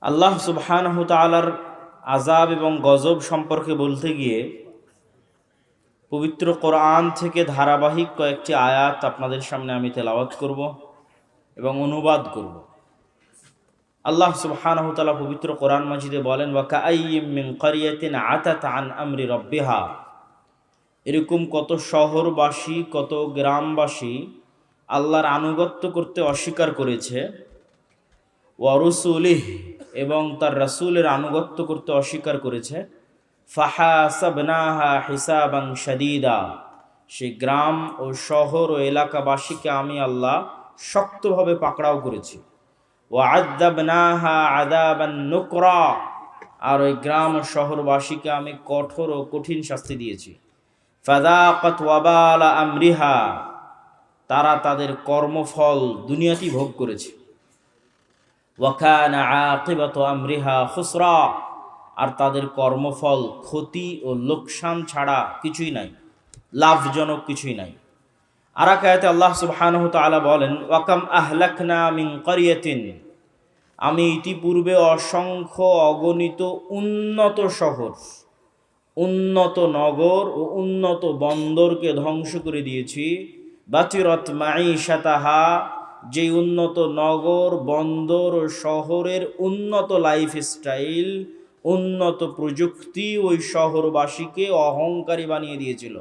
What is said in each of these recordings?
আল্লাহ সুবহানাহু তাআলার আযাব এবং গজব সম্পর্কে বলতে গিয়ে পবিত্র কোরআন থেকে ধারাবাহিক কয়েকটি আয়াত আপনাদের সামনে আমি তেলাওয়াত করব এবং অনুবাদ করব। আল্লাহ সুবহানাহু তাআলা পবিত্র কোরআন মাজিদে বলেন, ওয়া কাআইয়্যিম মিন ক্বরিয়াতিন আতাত আন আমরি রাব্বিহা, এরকম কত শহরবাসী কত গ্রামবাসী আল্লাহর আনুগত্য করতে অস্বীকার করেছে, ওয়া রুসুলিহ, এবং তার রাসূলের আনুগত্য করতে অস্বীকার করেছে, ফাহাসাবনাহা হিসাবান শাদীদা, সেই গ্রাম ও শহর ও এলাকাবাসীকে আমি আল্লাহ শক্তভাবে পাকড়াও করেছি। ওয়া আযাবনাহা আযাবান নুকরা, আর ওই গ্রাম ও শহরবাসীকে আমি কঠোর ও কঠিন শাস্তি দিয়েছি। ফাযাকাত ওয়াবালা আমরিহা, তারা তাদের কর্মফল দুনিয়াতেই ভোগ করেছে। ওয়া কানা আকিবাতু আমরিহা খুসরা, আর তাদের কর্মফল ক্ষতি ও লোকসান ছাড়া কিছুই নাই, লাভজনক কিছুই নাই। আর এক আয়াতে আল্লাহ সুবহানাহু তাআলা বলেন, ওয়া কাম আহলাকনা মিন ক্বরিয়াতিন, আমি ইতিপূর্বে অসংখ্য অগণিত উন্নত শহর, উন্নত নগর ও উন্নত বন্দরকে ধ্বংস করে দিয়েছি। বাতিরাত মাঈশাতাহা, যে উন্নত নগর বন্দর ও শহরের উন্নত লাইফস্টাইল, উন্নত প্রযুক্তি ওই শহরবাসীকে অহংকারী বানিয়ে দিয়েছিল।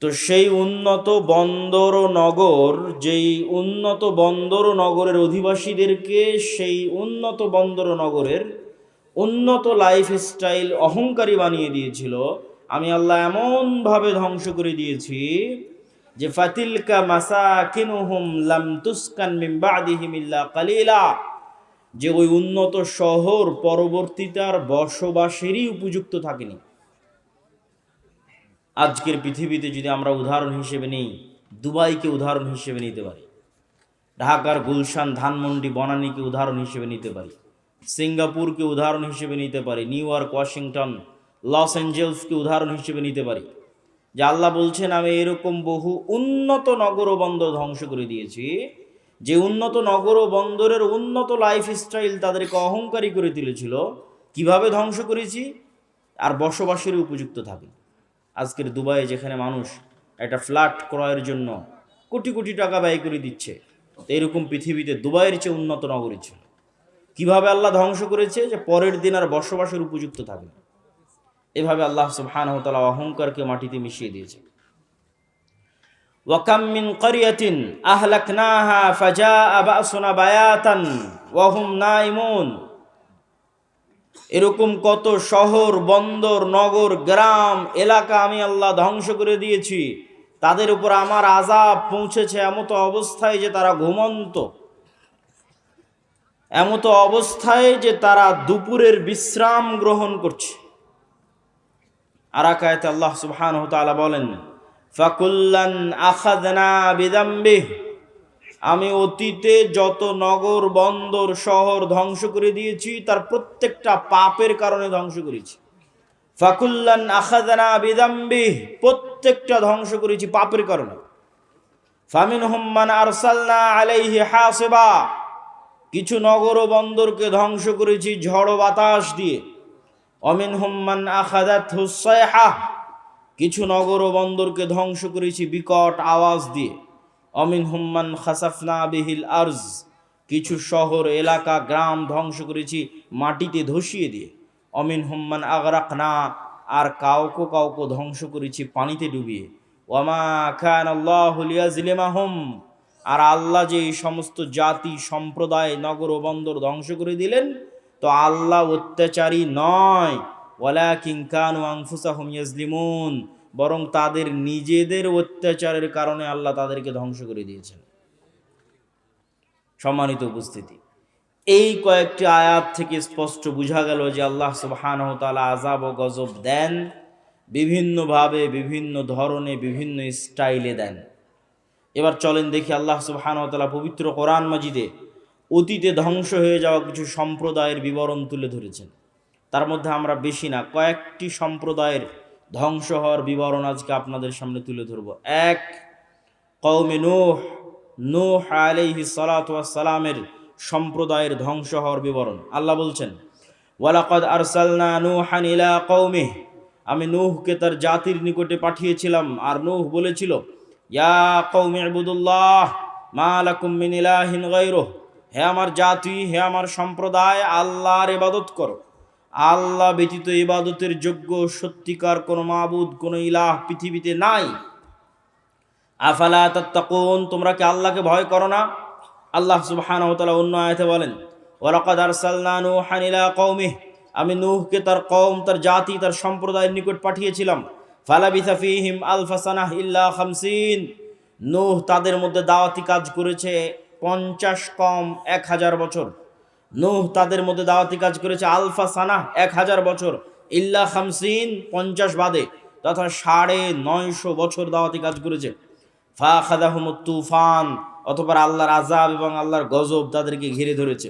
তো সেই উন্নত বন্দর ও নগর, যেই উন্নত বন্দর ও নগরের অধিবাসীদেরকে সেই উন্নত বন্দর ও নগরের উন্নত লাইফস্টাইল অহংকারী বানিয়ে দিয়েছিল, আমি আল্লাহ এমনভাবে ধ্বংস করে দিয়েছি যে ফাতিলকা মাসাকিনুহুম লাম তুসকান মিন বাদিহিম ইল্লা কালিলা, যে ওই উন্নত শহর পরবর্তীতে আর বসবাসেরই উপযুক্ত থাকেনি। আজকের পৃথিবীতে যদি আমরা উদাহরণ হিসেবে নিই, দুবাইকে উদাহরণ হিসেবে নিতে পারি, ঢাকার গুলশান, ধানমন্ডি, বনানীকে উদাহরণ হিসেবে নিতে পারি, সিঙ্গাপুরকে উদাহরণ হিসেবে নিতে পারি, নিউ ইয়র্ক, ওয়াশিংটন, লস অ্যাঞ্জেলসকে উদাহরণ হিসেবে নিতে পারি, যে আল্লাহ বলছেন আমি এরকম বহু উন্নত নগর ও বন্দর ধ্বংস করে দিয়েছি, যে উন্নত নগর ও বন্দরের উন্নত লাইফস্টাইল তাদেরকে অহংকারী করে তুলেছিল। কিভাবে ধ্বংস করেছি? আর বসবাসের উপযুক্ত থাকে। আজকের দুবাইয়ে যেখানে মানুষ একটা ফ্ল্যাট ক্রয়ের জন্য কোটি কোটি টাকা ব্যয় করে দিচ্ছে, তো এরকম পৃথিবীতে দুবাইয়ের চেয়ে উন্নত নগরী ছিল। কিভাবে আল্লাহ ধ্বংস করেছে? যে পরের দিন আর বসবাসের উপযুক্ত থাকে। এভাবে আল্লাহ সুবহানাহু ওয়া তাআলা অহংকারকে মাটিতে মিশিয়ে দিয়েছে। ওয়া কাম মিন ক্বরিয়াতিন আহলাকনাহা ফাজাআ বাসুনা বায়াতান ওয়া হুম নাইমুন, এরকম কত শহর, বন্দর, নগর, গ্রাম, এলাকা আমি আল্লাহ ধ্বংস করে দিয়েছি, তাদের উপর আমার আযাব পৌঁছেছে এমতো অবস্থায় যে তারা ঘুমন্ত, এমতো অবস্থায় যে তারা দুপুরের বিশ্রাম গ্রহণ করছে। আর এক আয়াতে আল্লাহ সুবহানাহু ওয়া তাআলা বলেন, ফাকুল্লান আখাযনা বিযামবিহ, আমি অতীতে যত নগর, বন্দর, শহর ধ্বংস করে দিয়েছি তার প্রত্যেকটা পাপের কারণে ধ্বংস করেছি। ফাকুল্লান আখাযনা বিযামবিহ, প্রত্যেকটা ধ্বংস করেছি পাপের কারণে। ফামিনহুম মান আরসালনা আলাইহি হাসিবা, কিছু নগর ও বন্দরকে ধ্বংস করেছি ঝড় বাতাস দিয়ে। অমিনহুম মান আখাযাতহু সাইহা, কিছু নগর ও বন্দরকে ধ্বংস করেছি বিকট আওয়াজ দিয়ে। অমিনহুম মান খাসাফনা বিহিল আরজ, কিছু শহর, এলাকা, গ্রাম ধ্বংস করেছি মাটিতে ধসিয়ে দিয়ে। অমিনহুম মান আগরাকনা, আর কাউকে কাউকে ধ্বংস করেছি পানিতে ডুবিয়ে। ওয়ামা কানাল্লাহু লিয়াজলিমাহুম, আর আল্লাহ যে এই সমস্ত জাতি, সম্প্রদায়, নগর ও বন্দর ধ্বংস করে দিলেন, তো আল্লাহ অত্যাচারী নয়। ওয়ালাকিন কানু আনফুসাহুম ইয়াজলিমুন, বরং তাদের নিজেদের অত্যাচারের কারণে আল্লাহ তাদেরকে ধ্বংস করে দিয়েছেন। সম্মানিত উপস্থিতি, এই কয়েকটি আয়াত থেকে স্পষ্ট বোঝা গেল যে আল্লাহ সুবহানাহু ওয়া তাআলা আযাব ও গজব দেন, বিভিন্নভাবে, বিভিন্ন ধরনে, বিভিন্ন স্টাইলে দেন। এবার চলেন দেখি আল্লাহ সুবহানাহু ওয়া তাআলা পবিত্র কোরআন মাজিদে অতীতে ধ্বংস হয়ে যাওয়া কিছু সম্প্রদায়ের বিবরণ তুলে ধরেছেন। তার মধ্যে আমরা বেশি না, কয়েকটি সম্প্রদায়ের ধ্বংস হওয়ার বিবরণ আজকে আপনাদের সামনে তুলে ধরব। এক, কওমে নূহ, নূহ আলাইহিস সালাতু ওয়াস সালামের সম্প্রদায়ের ধ্বংস হওয়ার বিবরণ। আল্লাহ বলছেন, ওয়ালাকাদ আরসালনা নূহান ইলা কওমিহি, আমি নূহকে তার জাতির নিকটে পাঠিয়েছিলাম। আর নূহ বলেছিল, ইয়া কওমি ইবুদুল্লাহ মা লাকুম মিন ইলাহিন গায়রুহ, হে আমার জাতি, হে আমার সম্প্রদায়, আল্লাহর ইবাদত করো। আল্লাহ ব্যতীত ইবাদতের যোগ্য সত্যিকার কোনো মাবুদ, কোনো ইলাহ পৃথিবীতে নাই। আফালা তাত্তাকুন, তোমরা কি আল্লাহকে ভয় করো না? আল্লাহ সুবহানাহু ওয়া তাআলা অন্য আয়াতে বলেন, ওয়ালাকাদ আরসালনা নূহান ইলা কওমিহি, আমি নূহকে তার কওম, তার জাতি, তার সম্প্রদায়ের নিকট পাঠিয়েছিলাম। ফালাবিসা ফীহিম আলফা সানাহ ইল্লা 50, নূহ তাদের মধ্যে দাওয়াতি কাজ করেছে 50 কম 1000 বছর। নূহ তাদের মধ্যে দাওয়াতি কাজ করেছে আলফা সানাহ 1000 বছর, ইল্লা 50 50 বাদে, তথা 950 বছর দাওয়াতি কাজ করেছে। ফাখাযাহুমুত তুফান, অতঃপর আল্লাহর আযাব এবং আল্লাহর গজব তাদেরকে ঘিরে ধরেছে।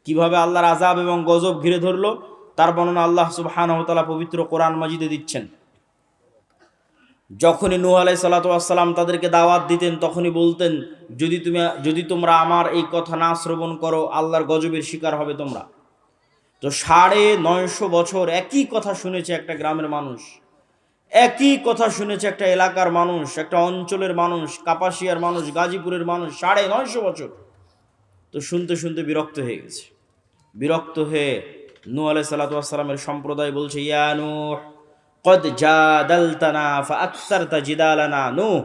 কিভাবে আল্লাহর আযাব এবং গজব ঘিরে ধরলো তার বর্ণনা আল্লাহ সুবহানাহু ওয়া তাআলা পবিত্র কোরআন মাজিদে দিচ্ছেন। যখনই নূহ আলাইহিস সালাতু ওয়াস সালাম তাদেরকে দাওয়াত দিতেন, তখনই বলতেন, যদি তোমরা আমার এই কথা না শ্রবণ করো, আল্লাহর গজবের শিকার হবে তোমরা। তো 950 বছর একই কথা শুনেছে একটা গ্রামের মানুষ, একই কথা শুনেছে একটা এলাকার মানুষ, একটা অঞ্চলের মানুষ, কাপাসিয়ার মানুষ, গাজীপুরের মানুষ, 950 বছর। তো শুনতে শুনতে বিরক্ত হয়ে গেছে। বিরক্ত হয়ে নূহ আলাইহিস সালাতু ওয়াস সালামের সম্প্রদায় বলছে, ইয়া নূহ কদ জাদালতানা ফাআকসারতা জিদালানা, নূহ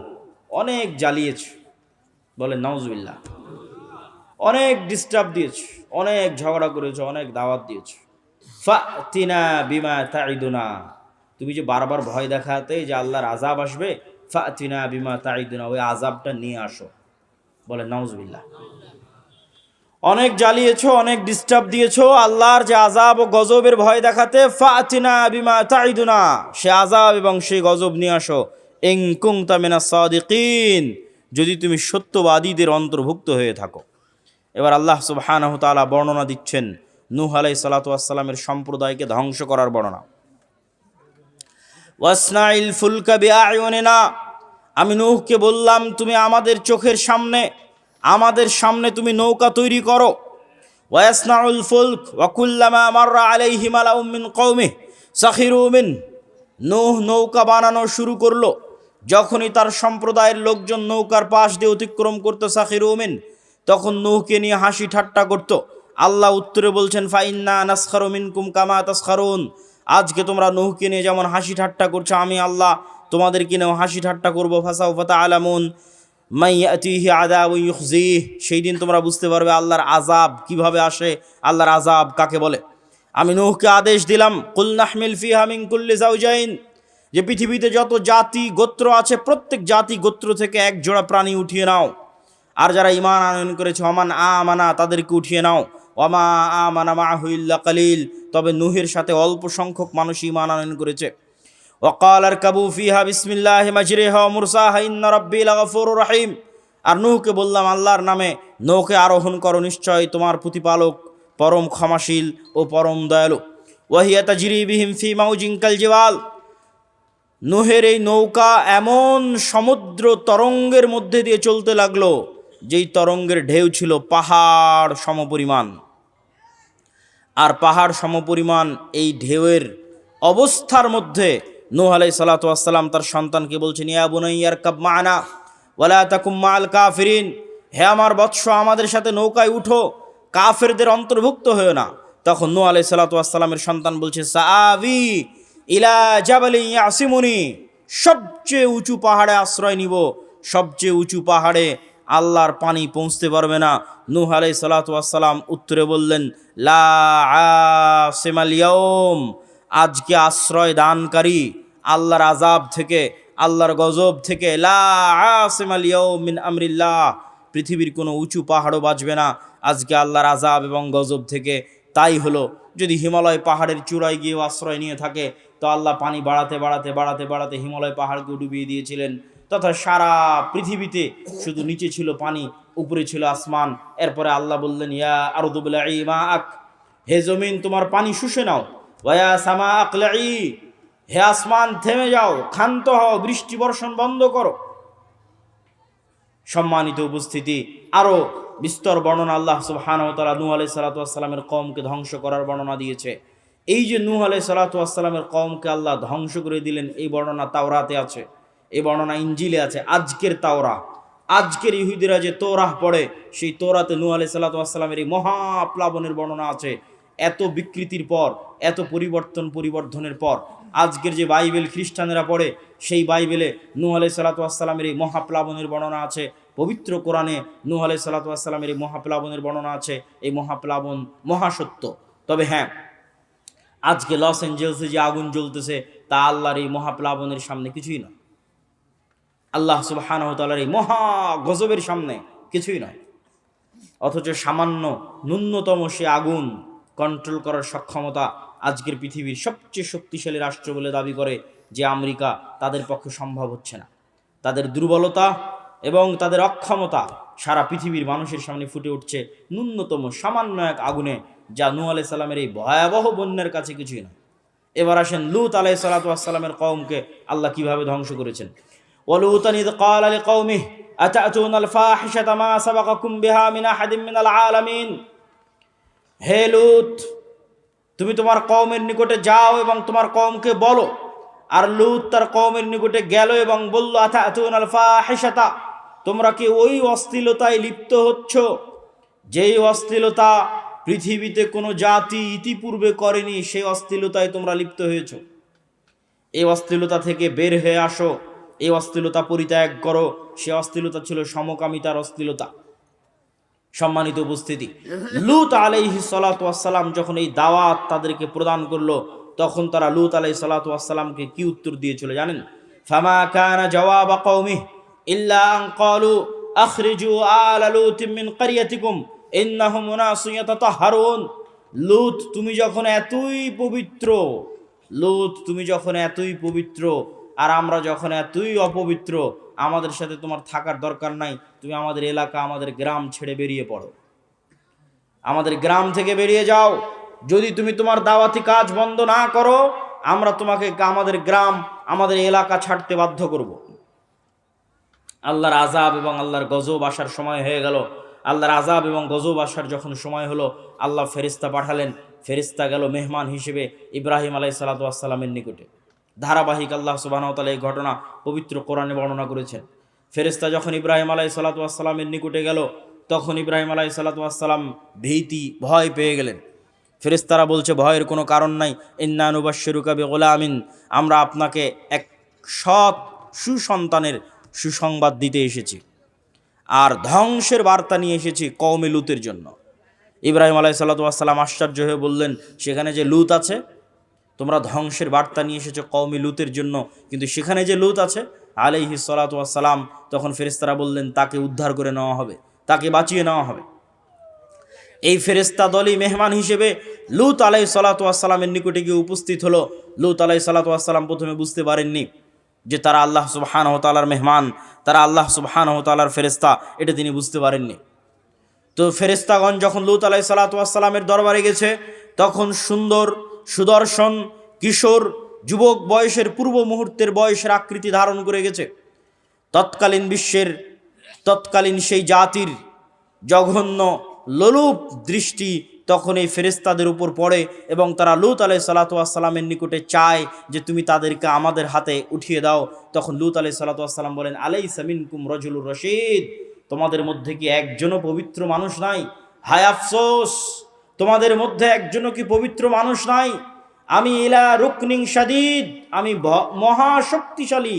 অনেক জ্বালিয়েছ, বলে নাউজুবিল্লাহ, অনেক ডিস্টার্ব দিয়েছ, অনেক ঝগড়া করেছ, অনেক দাওয়াত দিয়েছ। ফাতিনা বিমা তাইদুনা, তুমি যে বারবার ভয় দেখাতে যে আল্লাহর আযাব আসবে, ফাতিনা বিমা তাইদুনা, ওই আযাবটা নিয়ে আসো, বলে নাউজুবিল্লাহ। অনেক জ্বালিয়েছো, অনেক ডিস্টার্ব দিয়েছো, আল্লাহর যে আযাব ও গজবের ভয় দেখাতে, ফাতিনা বিমা তাইদুনা, সে আযাব এবং সেই গজব নিয়ে আসো। ইন কুনতা মিনাস সাদিকিন, যদি তুমি সত্যবাদীদের অন্তর্ভুক্ত হয়ে থাকো। এবার আল্লাহ সুবহানাহু ওয়া তাআলা বর্ণনা দিচ্ছেন নূহ আলাইহিস সালাতু ওয়াস সালামের সম্প্রদায়কে ধ্বংস করার বর্ণনা। ওয়াসনাইল ফুলকা বিআয়ুনিনা, আমি নূহকে বললাম, তুমি আমাদের চোখের সামনে, আমাদের সামনে তুমি নৌকা তৈরি করো। ওয়াসনাউল ফুলক ওয়া কুল্লামা মাররা আলাইহি মালাউম মিন কওমিহি সাখিরু মিন, নূহ নৌকা বানানো শুরু করলো। যখনই তার সম্প্রদায়ের লোকজন নৌকার পাশ দিয়ে অতিক্রম করতো, সাখিরু মিন, তখন নূহকে নিয়ে হাসি ঠাট্টা করত। আল্লাহ উত্তরে বলছেন, ফাইন্না নাসখারু মিনকুম কামা তাসখারুন, আজকে তোমরা নূহকে নিয়ে যেমন হাসি ঠাট্টা করছো, আমি আল্লাহ তোমাদেরকে নিয়েও হাসি ঠাট্টা করবো। ফাসাউফা তা'লামুন মান ইয়াতিহি আযাবুন ইউখজিহ, সেই দিন তোমরা বুঝতে পারবে আল্লাহর আযাব কিভাবে আসে, আল্লাহর আযাব কাকে বলে। আমি নূহকে আদেশ দিলাম, কুল নাহমিল ফিহা মিন কুল্লি যাওজাইন, যে পৃথিবীতে যত জাতি গোত্র আছে প্রত্যেক জাতি গোত্র থেকে এক জোড়া প্রাণী উঠিয়ে নাও। আর যারা ঈমান আনয়ন করেছে, ওমান আমানা, তাদেরকে উঠিয়ে নাও। ওয়ামা আমানা মাআহু ইল্লা কালিল, তবে নূহের সাথে অল্প সংখ্যক মানুষ ঈমান আনয়ন করেছে। ওয়াকাল আরকাবু ফিহা বিসমিল্লাহি মাজরিহা ওয়া মুরসাহা ইন্না রাব্বি লাগাফুরুর রহিম, আর নূহকে বললাম, আল্লাহর নামে নৌকে আরোহণ করো, নিশ্চয় তোমার প্রতিপালক পরম ক্ষমাশীল ও পরম দয়ালু। ওয়াহিয়া তাজরি বিহিম ফি মাউজিন কাল জিবাল, নূহের এই নৌকা এমন সমুদ্র তরঙ্গের মধ্যে দিয়ে চলতে লাগলো, যেই তরঙ্গের ঢেউ ছিল পাহাড় সমপরিমাণ। আর পাহাড় সমপরিমাণ এই ঢেউয়ের অবস্থার মধ্যে নূহ আলাইহিস সালাতু ওয়াস সালাম তার সন্তানকে বলছেন, ইয়া বুনাইয়া আরকাব মা'না ওয়ালা তাকুম মা'আল কাফিরিন, হে আমার বৎস, আমাদের সাথে নৌকায় উঠো, কাফেরদের অন্তর্ভুক্ত হয়েও না। তখন নূহ আলাইহিস সালাতু ওয়াস সালামের সন্তান বলছে, সাআবি ইলা জাবালিন ইয়াসিমুনি, সবচেয়ে উঁচু পাহাড়ে আশ্রয় নিব, সবচেয়ে উঁচু পাহাড়ে আল্লাহর পানি পৌঁছতে পারবে না। নূহ আলাইহিস সালাতু ওয়াস সালাম উত্তরে বললেন, লা আসিমাল ইয়াউম, আজকে আশ্রয় দানকারী আল্লাহর আযাব থেকে, আল্লাহর গজব থেকে, লা আসিমাল ইয়াউম মিন আমরিল্লাহ, পৃথিবীর কোনো উঁচু পাহাড়ও বাঁচবে না আজকে আল্লাহর আযাব এবং গজব থেকে। তাই হলো, যদি হিমালয় পাহাড়ের চূড়ায় গিয়ে আশ্রয় নিয়ে থাকে, তো আল্লাহ পানি বাড়াতে বাড়াতে বাড়াতে বাড়াতে হিমালয় পাহাড়কে ডুবিয়ে দিয়েছিলেন। তথা সারা পৃথিবীতে শুধু নিচে ছিল পানি, উপরে ছিল আসমান। এরপরে আল্লাহ বললেন, ইয়া আরদু বলঈ মাআক, হে জমিন তোমার পানি শুষে নাও। ওয়া সামা আকলাই, হে আসমান থেমে যাও, ক্ষান্ত হও, বৃষ্টি বর্ষণ বন্ধ করো। সম্মানিত উপস্থিতি, আরো বিস্তর বর্ণনা আল্লাহ সুবহানাহু ওয়া তাআলা নূহ আলাইহিস সালাতু ওয়াস সালামের কওমকে ধ্বংস করার বর্ণনা দিয়েছে। এই যে নূহ আলাইহিস সালাতু ওয়াস সালামের কওমকে আল্লাহ ধ্বংস করে দিলেন, এই বর্ণনা তাওরাতে আছে, এই বর্ণনা ইনজিলে আছে। আজকের তাওরা, আজকের ইহুদিরা যে তোরাহ পড়ে, সেই তোরাতে নূহ আলাইহিস সালাতু ওয়াস সালামের এই মহাপ্লাবনের বর্ণনা আছে। এত বিকৃতির পর, এত পরিবর্ধনের পর আজকের যে বাইবেল খ্রিস্টানেরা পড়ে, সেই বাইবেলে নূহ আলাইহিস সালাতু ওয়াস সালামের এই মহাপ্লাবনের বর্ণনা আছে। পবিত্র কোরআনে নূহ আলাইহিস সালাতু ওয়াস সালামের এই মহাপ্লাবনের বর্ণনা আছে। এই মহাপ্লাবন মহাসত্য। তবে হ্যাঁ, আজকে লস অ্যাঞ্জেলসে যে আগুন জ্বলতেছে তা আল্লাহর এই মহাপ্লাবনের সামনে কিছুই নয়। আল্লাহ সুবহানাহু ওয়া তাআলার এই মহা গজবের সামনে কিছুই নয়। অথচ সামান্য ন্যূনতম সে আগুন কন্ট্রোল করার সক্ষমতা আজকের পৃথিবীর সবচেয়ে শক্তিশালী রাষ্ট্র বলে দাবি করে যে আমেরিকা, তাদের পক্ষে সম্ভব হচ্ছে না। তাদের দুর্বলতা এবং তাদের অক্ষমতা সারা পৃথিবীর মানুষের সামনে ফুটে উঠছে ন্যূনতম সামান্য এক আগুনে, যা নূহ আলাইহিস সালামের এই ভয়াবহ বন্যার কাছে কিছুই নয়। এবার আসেন লূত আলাইহিস সালাতু ওয়াস সালামের কওমকে আল্লাহ কিভাবে ধ্বংস করেছেন। ওয়ালুতান ইয ক্বালা লিকাওমিহি আতা'তুনাল ফাহিশাতা মা সাবাকাকুম বিহা মিন আহাদিন মিনাল আলামিন। হে লূত, তুমি তোমার কওমের নিকটে যাও এবং তোমার কওমকে বলো। আর লূত তার কওমের নিকটে গেল এবং বলল, আতা'তুনাল ফাহিশাতা, তোমরা কি ওই অশ্লীলতায় লিপ্ত হচ্ছ যেই অশ্লীলতা পৃথিবীতে কোনো জাতি ইতিপূর্বে করেনি, সেই অশ্লীলতায় তোমরা লিপ্ত হয়েছ। এই অশ্লীলতা থেকে বের হয়ে আসো, এই অশ্লীলতা পরিত্যাগ করো। সে অশ্লীলতা ছিল সমকামিতার অশ্লীলতা। সম্মানিত উপস্থিতি, লূত আলাইহিস সালাতু ওয়াস সালাম যখন এই দাওয়াত তাদেরকে প্রদান করলো, তখন তারা লূত আলাইহিস সালাতু ওয়াস সালামকে কি উত্তর দিয়েছিল জানেন? ফামা কানা জওয়াবা কওমি ইল্লা আন ক্বালু আখরিজু আলা লূতিন মিন ক্বরিয়াতিকুম ইন্নাহুম উনাসুন ইয়াতাতাহহারুন। লূত, তুমি যখন এতই পবিত্র, লূত তুমি যখন এতই পবিত্র আর আমরা যখন এতই অপবিত্র, আমাদের সাথে তোমার থাকার দরকার নাই। তুমি আমাদের এলাকা, আমাদের গ্রাম ছেড়ে বেরিয়ে পড়ো, আমাদের গ্রাম থেকে বেরিয়ে যাও। যদি তুমি তোমার দাওয়াতি কাজ বন্ধ না করো, আমরা তোমাকে আমাদের গ্রাম, আমাদের এলাকা ছাড়তে বাধ্য করব। আল্লাহর আযাব এবং আল্লাহর গজব আসার সময় হয়ে গেল। আল্লাহর আযাব এবং গজব আসার যখন সময় হলো, আল্লাহ ফেরেশতা পাঠালেন। ফেরেশতা গেল মেহমান হিসেবে ইব্রাহিম আলাইহিস সালাতু ওয়াস সালামের নিকটে। ধারাবাহিক আল্লাহ সুবহানাহু ওয়া তাআলা এই ঘটনা পবিত্র কোরআনে বর্ণনা করেছেন। ফেরেশতা যখন ইব্রাহিম আলাইহিস সালাতু ওয়াস সালামের নিকটে গেল, তখন ইব্রাহিম আলাইহিস সালাতু ওয়াস সালাম ভয় পেয়ে গেলেন। ফেরেশতারা বলছে, ভয়ের কোনো কারণ নাই। ইন্না নুবাশশিরুকা বিগুলামিন, আমরা আপনাকে এক সৎ সুসন্তানের সুসংবাদ দিতে এসেছি আর ধ্বংসের বার্তা নিয়ে এসেছি কওমে লূতের জন্য। ইব্রাহিম আলাইহিস সালাতু ওয়াস সালাম আশ্চর্য হয়ে বললেন, সেখানে যে লূত আছে, তোমরা ধ্বংসের বার্তা নিয়ে এসেছো কওমে লূতের জন্য, কিন্তু সেখানে যে লূত আছে আলাইহিস সালাতু ওয়াস সালাম, তখন ফেরেশতারা বললেন, তাকে উদ্ধার করে নেওয়া হবে, তাকে বাঁচিয়ে নেওয়া হবে। এই ফেরেশতা দলই মেহমান হিসেবে লূত আলাইহিস সালাতু ওয়াস সালামের নিকটে গিয়ে উপস্থিত হলো। লূত আলাইহিস সালাতু ওয়াস সালাম প্রথমে বুঝতে পারেননি যে তারা আল্লাহ সুবহানাহু ওয়া তাআলার মেহমান, তারা আল্লাহ সুবহানাহু ওয়া তাআলার ফেরেশতা, এটা তিনি বুঝতে পারেননি। তো ফেরেশতাগণ যখন লূত আলাইহিস সালাতু ওয়াস সালামের দরবারে গেছে, তখন সুন্দর, সুদর্শন, কিশোর, যুবক বয়সের, পূর্ব মুহূর্তের বয়সের আকৃতি ধারণ করে গেছে। তৎকালীন সেই জাতির জঘন্য লোলুপ দৃষ্টি তখন এই ফেরেশতাদের উপর পড়ে এবং তারা লূত আলাইহিস সালাতু ওয়াস সালামের নিকটে চায় যে তুমি তাদেরকে আমাদের হাতে উঠিয়ে দাও। তখন লূত আলাইহিস সালাতু ওয়াস সালাম বলেন, আলাইসা মিনকুম রাজুলুর রশীদ, তোমাদের মধ্যে কি একজনও পবিত্র মানুষ নাই? হায় আফসোস, তোমাদের মধ্যে একজনও কি পবিত্র মানুষ নাই? আমি ইলা রুকনিন শাদীদ, আমি মহাশক্তিশালী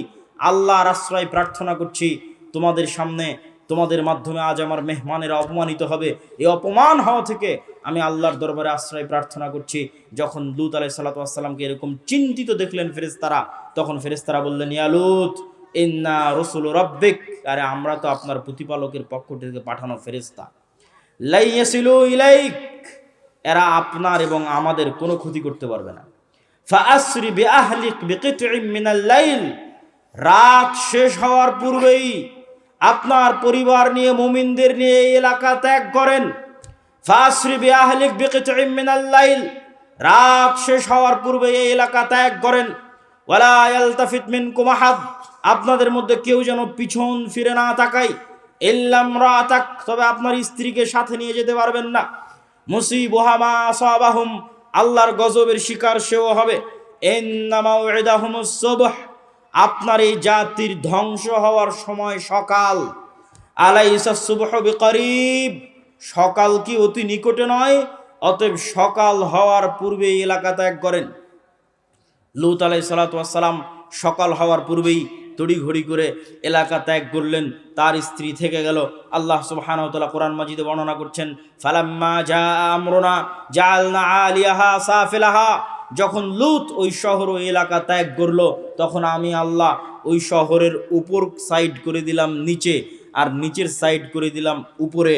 আল্লাহর আশ্রয় প্রার্থনা করছি। তোমাদের সামনে, তোমাদের মাধ্যমে আজ আমার মেহমানেরা অপমানিত হবে। এই অপমান হওয়া থেকে আমি আল্লাহর দরবারে আশ্রয় প্রার্থনা করছি। যখন লূত আলাইহিস সালাতু ওয়াস সালামকে এরকম চিন্তিত দেখলেন ফেরেশতারা, তখন ফেরেশতারা বললেন, ইয়া লূত ইন্না রাসূলু রাব্বিক, আরে আমরা তো আপনার প্রতিপালকের পক্ষ থেকে পাঠানো ফেরেশতা। লা ইয়াসিলু ইলাইক, এরা আপনার এবং আমাদের কোনো ক্ষতি করতে পারবে না। ফাআসরি বিআহলিক বিকিতইম মিনাল লাইল, রাত শেষ হওয়ার পূর্বেই আপনার পরিবার নিয়ে, মুমিনদের নিয়ে এই এলাকা ত্যাগ করেন। ফাআসরি বিআহলিক বিকিতইম মিনাল লাইল, রাত শেষ হওয়ার পূর্বে এই এলাকা ত্যাগ করেন। ওয়ালা ইয়ালতাফিত মিনকুম আহাদ, আপনাদের মধ্যে কেউ যেন পিছন ফিরে না তাকায়। ইল্লাম রাতাক, তবে আপনার স্ত্রীকে সাথে নিয়ে যেতে পারবেন না। মুসিবুহা মা আসাবাহুম, আল্লাহর গজবের শিকার সেও হবে। ইন্নামা উইদাহুমুস সুবহ, আপনার এই জাতির ধ্বংস হওয়ার সময় সকাল। আলাইসা সুবহু বিকরিব, সকাল কি অতি নিকটে নয়? অতএব সকাল হওয়ার পূর্বে এই এলাকা ত্যাগ করেন। লূত আলাইহিস সালাতু ওয়াস সালাম সকাল হওয়ার পূর্বেই তড়িঘড়ি করে এলাকা ত্যাগ করলেন, তার স্ত্রী থেকে গেল। আল্লাহ সুবহানাহু ওয়া তাআলা কোরআন মাজিদে বর্ণনা করছেন, ফালাম্মা জা আমরুনা জাআলনা আলিয়াহা সাফিলাহা, যখন লূত ওই শহর ওই এলাকা ত্যাগ করলো, তখন আমি আল্লাহ ওই শহরের উপর সাইড করে দিলাম নিচে, আর নিচের সাইড করে দিলাম উপরে।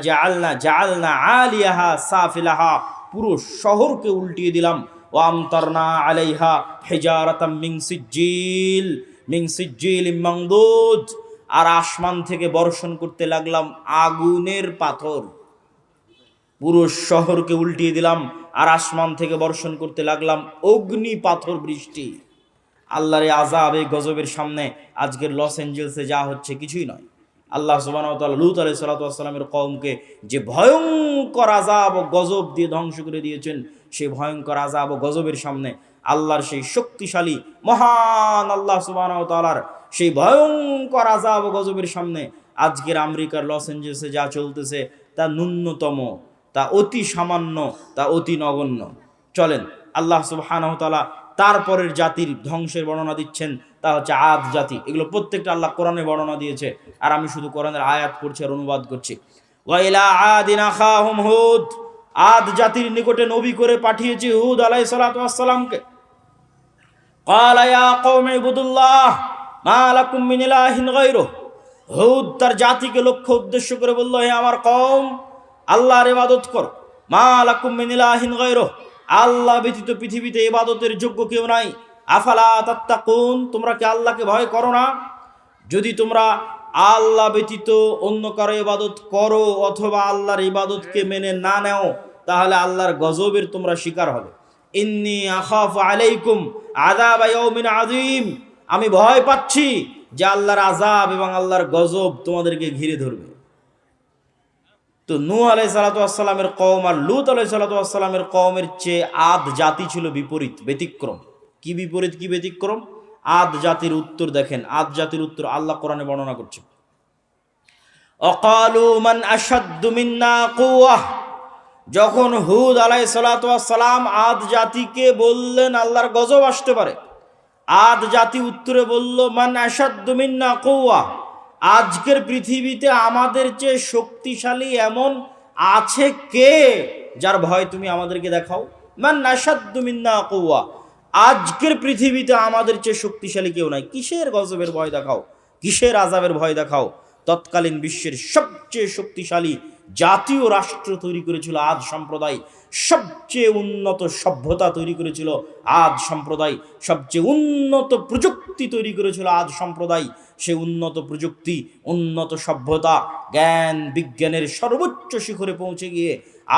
জাআলনা আলিয়াহা সাফিলাহা, পুরো শহরকে উল্টিয়ে দিলাম। ওয়ামতারনা আলাইহা হিজারাতাম মিন সিজ্জিল মামদুদ, আর আসমান থেকে বর্ষণ করতে লাগলাম আগুনের পাথর। পুরো শহরকে উল্টিয়ে দিলাম আর আসমান থেকে বর্ষণ করতে লাগলাম অগ্নি পাথর বৃষ্টি। আল্লাহর এই আযাব, এই গজবের সামনে আজকের লস অ্যাঞ্জেলসে যা হচ্ছে কিছুই নয়। আল্লাহ সুবহানাহু ওয়া তাআলা লূত আলাইহিস সালাতু ওয়াস সালামের কওমকে যে ভয়ঙ্কর আযাব ও গজব দিয়ে ধ্বংস করে দিয়েছেন, সেই ভয়ঙ্কর আযাব ও গজবের সামনে আল্লাহর সেই শক্তিশালী মহান আল্লাহ সুবহানাহু ওয়া তাআলার সেই ভয়ঙ্কর আযাব ও গজবের সামনে আজকের আমেরিকার লস অ্যাঞ্জেলসে যা চলতেছে তা ন্যূনতম, তা অতি সামান্য, তা অতি নগণ্য। চলেন আল্লাহ সুবহানাহু ওয়া তাআলা তারপরের জাতির ধ্বংসের বর্ণনা দিচ্ছেন, তা হচ্ছে আদ জাতি। এগুলো প্রত্যেকটা আল্লাহ কোরআনে বর্ণনা দিয়েছে, আর আমি শুধু কোরআনের আয়াত করছি আর অনুবাদ করছি। ওয়া ইলা আদিন আখাহুম হুদ, আদ জাতির নিকটে নবী করে পাঠিয়েছি হুদ আলাইহিস সালাতু ওয়াস সালামকে। ক্বালা ইয়া কওমি ইবুদুল্লাহ মা লাকুম মিন ইলাহিন গায়রুহু, হুদ তার জাতিকে লক্ষ্য উদ্দেশ্য করে বলল, হে আমার কওম, আল্লাহর ইবাদত করো। মা লাকুম মিন ইলাহিন গায়রুহু, আল্লাহ ব্যতীত পৃথিবীতে ইবাদতের যোগ্য কেউ নাই। আফালা তাত্তাকুন, তোমরা কি আল্লাহকে ভয় করো না? যদি তোমরা আল্লাহ ব্যতীত অন্য কারো ইবাদত করো অথবা আল্লাহর ইবাদতকে মেনে না নাও, তাহলে আল্লাহর গজবের তোমরা শিকার হবে। ইন্নী আখাফু আলাইকুম আযাব ইয়াউমিন আযীম, আমি ভয় পাচ্ছি যে আল্লাহর আযাব এবং আল্লাহর গজব তোমাদেরকে ঘিরে ধরবে। তো নূহ আলাইহিস সালাতু ওয়াস সালামের কওম আর লূত আলাইহিস সালাতু ওয়াস সালামের কওমের চেয়ে আদ জাতি ছিল বিপরীত, ব্যতিক্রম। কি বিপরীত, কি ব্যতিক্রম? আদ জাতির উত্তর দেখেন, আদ জাতির উত্তর আল্লাহ কোরআনে বর্ণনা করছে। অকালু মান আশাদ্দু মিন্না কুওয়াহ, যখন হুদ আলাইহিস সালাতু ওয়াস সালাম আদ জাতিকে বললেন আল্লাহর গজব আসতে পারে, আদ জাতি উত্তরে বলল, মান আশাদ্দু মিন্না কুওয়াহ, আজকের পৃথিবীতে আমাদের চেয়ে শক্তিশালী এমন আছে কে যার ভয় তুমি আমাদেরকে দেখাও? মান আশাদ্দু মিন্না কুওয়া, আজকের পৃথিবীতে আমাদের চেয়ে শক্তিশালী কেউ নাই, কিসের গজবের ভয় দেখাও, কিসের আযাবের ভয় দেখাও? তৎকালীন বিশ্বের সবচেয়ে শক্তিশালী জাতীয় রাষ্ট্র তৈরি করেছিল আদ সম্প্রদায়, সবচেয়ে উন্নত সভ্যতা তৈরি করেছিল আদ সম্প্রদায়, সবচেয়ে উন্নত প্রযুক্তি তৈরি করেছিল আদ সম্প্রদায়। সে উন্নত প্রযুক্তি, উন্নত সভ্যতা, জ্ঞান বিজ্ঞানের সর্বোচ্চ শিখরে পৌঁছে গিয়ে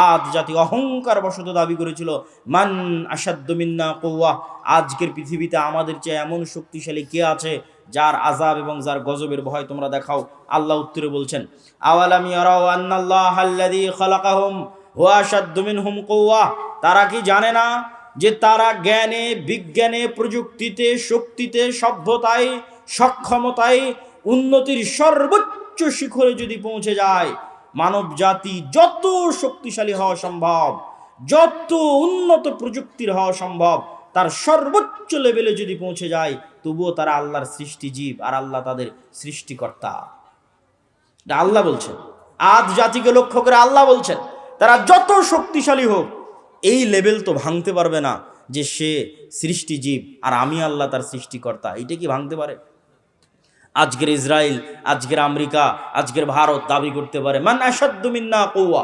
আদ জাতি অহংকার বশত দাবি করেছিল, মান আশাদ্দু মিন্না কুওয়া, আজকের পৃথিবীতে আমাদের চেয়ে এমন শক্তিশালী কে আছে যার আযাব এবং যার গজবের ভয় তোমরা দেখাও। আল্লাহ উত্তরে বলছেন, আওয়ালাম ইয়ারাউ আন্নাল্লাহাল্লাযী খালাকাহুম হুয়া আশাদ্দু মিনহুম কুওয়া, তারা কি জানে না যে তারা জ্ঞানে বিজ্ঞানে প্রযুক্তিতে শক্তিতে সভ্যতায় সক্ষমতায় উন্নতির সর্বোচ্চ শিখরে যদি পৌঁছে যায়, মানব জাতি যত শক্তিশালী হওয়া সম্ভব, যত উন্নত প্রযুক্তির হওয়া সম্ভব, তার সর্বোচ্চ লেভেলে যদি পৌঁছে যায়, তবুও তারা আল্লাহর সৃষ্টি জীব আর আল্লাহ তাদের সৃষ্টিকর্তা। এটা আল্লাহ বলছেন, আদ জাতিকে লক্ষ্য করে আল্লাহ বলছেন, তারা যত শক্তিশালী হোক এই লেভেল তো ভাঙতে পারবে না যে সে সৃষ্টি জীব আর আমি আল্লাহ তার সৃষ্টিকর্তা। এটা কি ভাঙতে পারে? আজকের ইসরায়েল, আজকের আমেরিকা, আজকের ভারত দাবি করতে পারে, মান আশাদ্দু মিন্না কুওয়া,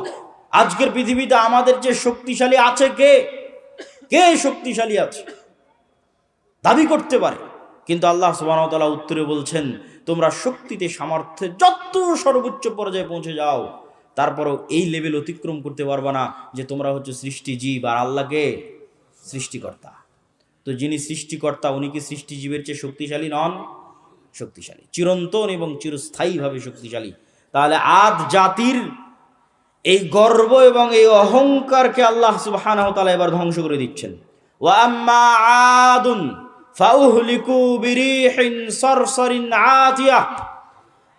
আজকের পৃথিবীতে আমাদের যে শক্তিশালী আছে কে, কে শক্তিশালী আছে দাবি করতে পারে। কিন্তু আল্লাহ সুবহানাহু ওয়া তাআলা উত্তরে বলছেন, তোমরা শক্তিতে সামর্থ্যে যত সর্বোচ্চ পর্যায়ে পৌঁছে যাও, তারপরও এই লেভেল অতিক্রম করতে পারবে না যে তোমরা হচ্ছে সৃষ্টি জীব আর আল্লাহকে সৃষ্টিকর্তা। তো যিনি সৃষ্টিকর্তা উনি কি সৃষ্টি জীবের চেয়ে শক্তিশালী নন? শক্তিশালী, চিরন্তন এবং চিরস্থায়ীভাবে শক্তিশালী। তাহলে আদ জাতির এই গর্ব এবং এই অহংকারকে আল্লাহ সুবহানাহু ওয়া তাআলা এবার ধ্বংস করে দিচ্ছেন। ওয়া আম্মা আদুন ফাউহলিকু বিরিহিন সরসরিন আতিয়া,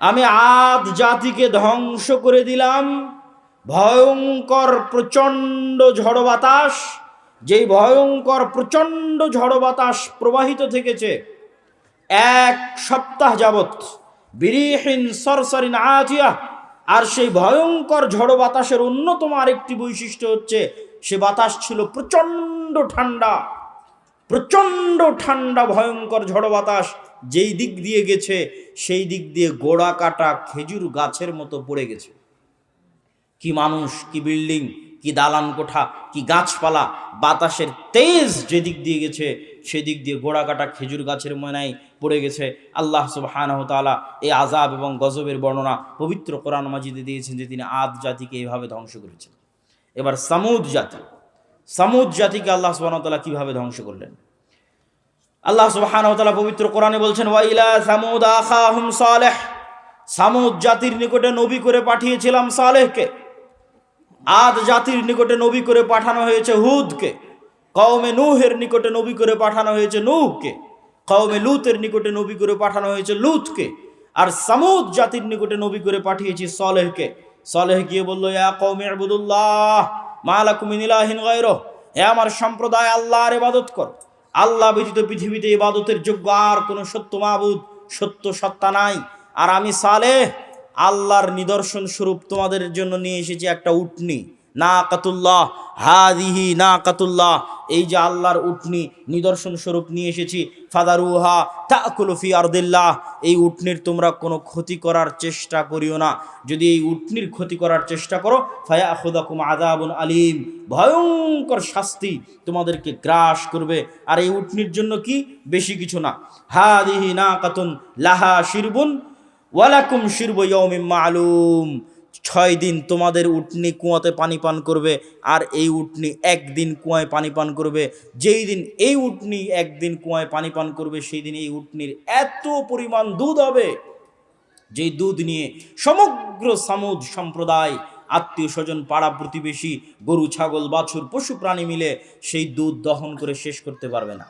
আমি আদ জাতিকে ধ্বংস করে দিলাম ভয়ঙ্কর প্রচণ্ড ঝড় বাতাস, যেই ভয়ঙ্কর প্রচণ্ড ঝড় বাতাস প্রবাহিত থেকেছে 1 সপ্তাহ যাবৎ। বিরিহিন সরসরিন আতিয়া, আর সেই ভয়ঙ্কর ঝড় বাতাসের অন্যতম আরেকটি বৈশিষ্ট্য হচ্ছে সে বাতাস ছিল প্রচণ্ড ঠান্ডা। প্রচণ্ড ঠান্ডা ভয়ঙ্কর ঝড় বাতাস যেই দিক দিয়ে গেছে সেই দিক দিয়ে গোড়া কাটা খেজুর গাছের মতো পড়ে গেছে। কি মানুষ, কি বিল্ডিং, কি দালান কোঠা, কি গাছপালা, বাতাসের তেজ যেদিক দিয়ে গেছে সেদিক দিয়ে গোড়া কাটা খেজুর গাছের ময়নায় পড়ে গেছে। আল্লাহ সুবহানাহু ওয়া তাআলা এই আযাব এবং গজবের বর্ণনা পবিত্র কোরআন মাজিদে দিয়েছেন যে তিনি আদ জাতিকে এইভাবে ধ্বংস করেছেন। এবার সামুদ জাতিকে আল্লাহ সুবহানাহু ওয়া তাআলা কিভাবে ধ্বংস করলেন? আল্লাহ সুবহানাহু ওয়া তাআলা পবিত্র কোরআনে বলছেন, ওয়া ইলা সামুদ আখাহুম সালেহ, সামুদ জাতির নিকটে নবী করে পাঠিয়েছিলাম সালেহকে। আদ জাতির নিকটে নবী করে পাঠানো হয়েছে হুদকে। কওমে নূহের নিকটে নবী করে পাঠানো হয়েছে নূহকে। কওমে লূতের নিকটে নবী করে পাঠানো হয়েছে লূতকে। আর সামুদ জাতির নিকটে নবী করে পাঠিয়েছি সালেহকে। সালেহ গিয়ে বলল, ইয়া কওমি ইবুদুল্লাহ মা লাকুম মিন ইলাহিন গায়রুহ, হে আমার সম্প্রদায় আল্লাহর ইবাদত কর। আল্লাহ ব্যতীত পৃথিবীতে ইবাদতের যোগ্য আর কোনো সত্য মাবুদ, সত্য সত্তা নাই। আর আমি সালেহ আল্লাহর নিদর্শন স্বরূপ তোমাদের জন্য নিয়ে এসেছি একটা উটনি, নাকাতুল্লাহ, হাদিহি নাকাতুল্লাহ, এই যে আল্লাহর উটনি নিদর্শন স্বরূপ নিয়ে এসেছি। ফাদারুহা তাকুলু ফি আরদিল্লাহ, এই উটনির তোমরা কোনো ক্ষতি করার চেষ্টা করিও না। যদি এই উটনির ক্ষতি করার চেষ্টা করো ফায়াখুযাকুম আযাবুন আলীম, ভয়ঙ্কর শাস্তি তোমাদেরকে গ্রাস করবে। আর এই উটনির জন্য কি, বেশি কিছু না। হাদিহি নাকাতুন লাহা শিরবুন ওয়ালাকুম শিরবু ইয়াউমিন মা'লুম, 6 দিন তোমাদের উটনি কুয়াতে পানি পান করবে, আর এই উটনি একদিন কুয়ায় পানি পান করবে। যেই দিন এই উটনি একদিন কুয়ায় পানি পান করবে সেই দিন এই উটনির এত পরিমাণ দুধ হবে, যেই দুধ নিয়ে সমগ্র সামুদ সম্প্রদায়, আত্মীয় স্বজন, পাড়া প্রতিবেশী, গরু ছাগল বাছুর পশু প্রাণী মিলে সেই দুধ দহন করে শেষ করতে পারবে না।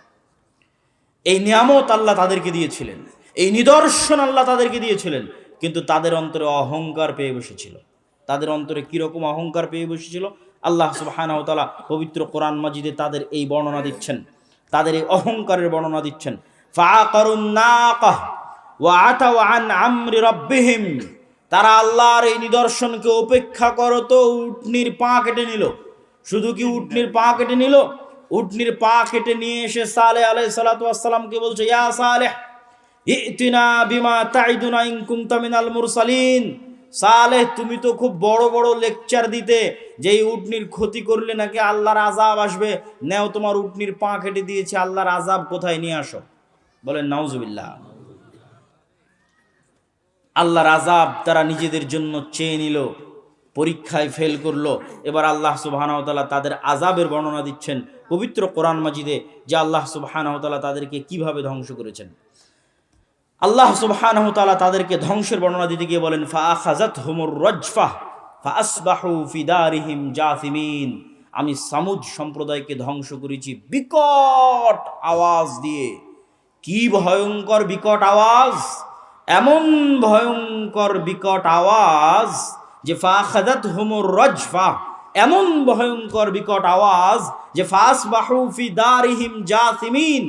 এই নিয়ামত আল্লাহ তাদেরকে দিয়েছিলেন, এই নিদর্শন আল্লাহ তাদেরকে দিয়েছিলেন, কিন্তু তাদের অন্তরে অহংকার পেয়ে বসেছিল। তাদের অন্তরে কিরকম অহংকার পেয়ে বসেছিল আল্লাহ সুবহানাহু ওয়া তাআলা পবিত্র কোরআন মাজিদে তাদের এই বর্ণনা দিচ্ছেন, তাদের এই অহংকারের বর্ণনা দিচ্ছেন। ফাআকারুন নাকাহ ওয়া আতাউ আন আমরি রাব্বিহিম, তারা আল্লাহর এই নিদর্শনকে উপেক্ষা করত, উটনির পা কেটে নিল। শুধু কি উটনির পা কেটে নিল? উটনির পা কেটে নিয়ে এসে সালেহ আলাইহিস সালাতু ওয়াস সালামকে বলছে, ইয়া সালেহ ইতিনা বিমা তাইদুনা ইন কুনতা মিনাল মুরসালিন। সালেহ, তুমি তো খুব বড় বড় লেকচার দিতে যে এই উটনির ক্ষতি করলে নাকি আল্লাহর আযাব আসবে। নেও, তোমার উটনির পা কেটে দিয়েছে, আল্লাহর আযাব কোথায় নিয়ে আসো। বলেন নাউজুবিল্লাহ। আল্লাহর আযাব তারা নিজেদের জন্য চেয়ে নিল, পরীক্ষায় ফেল করলো। এবার আল্লাহ সুবহানাহু ওয়া তাআলা তাদের আযাবের বর্ণনা দিচ্ছেন পবিত্র কোরআন মাজিদে, যে আল্লাহ সুবহানাহু ওয়া তাআলা তাদেরকে কিভাবে ধ্বংস করেছেন। আল্লাহ সুবহানাহু ওয়া তাআলা তাদেরকে ধ্বংসের বর্ণনা দিতে গিয়ে বলেন, ফাআখাযাতহুমুর রাজফা ফাআসবাহু ফি দারিহিম জাসিমিন, আমি সামুদ সম্প্রদায়কে ধ্বংস করেছি বিকট আওয়াজ দিয়ে। কি ভয়ঙ্কর বিকট আওয়াজ! এমন ভয়ঙ্কর বিকট আওয়াজ যে ফাআখাযাতহুমুর রাজফা, এমন ভয়ঙ্কর বিকট আওয়াজ যে ফাআসবাহু ফি দারিহিম জাসিমিন,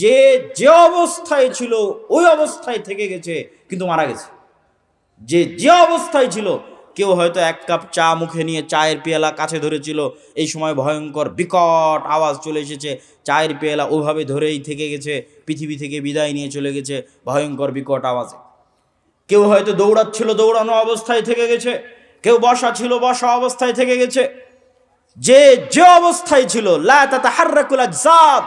যে যে অবস্থায় ছিল ওই অবস্থায় থেকে গেছে, কিন্তু মারা গেছে। যে যে অবস্থায় ছিল, কেউ হয়তো 1 কাপ চা মুখে নিয়ে চায়ের পেয়ালা কাছে ধরেছিল, এই সময় ভয়ঙ্কর বিকট আওয়াজ চলে এসেছে, চায়ের পেয়ালা ওভাবে ধরেই থেকে গেছে, পৃথিবী থেকে বিদায় নিয়ে চলে গেছে ভয়ঙ্কর বিকট আওয়াজে। কেউ হয়তো দৌড়াচ্ছিল, দৌড়ানো অবস্থায় থেকে গেছে, কেউ বসা ছিল, বসা অবস্থায় থেকে গেছে। যে যে অবস্থায় ছিল, লা তাতাহাররাকুল আজসাদ,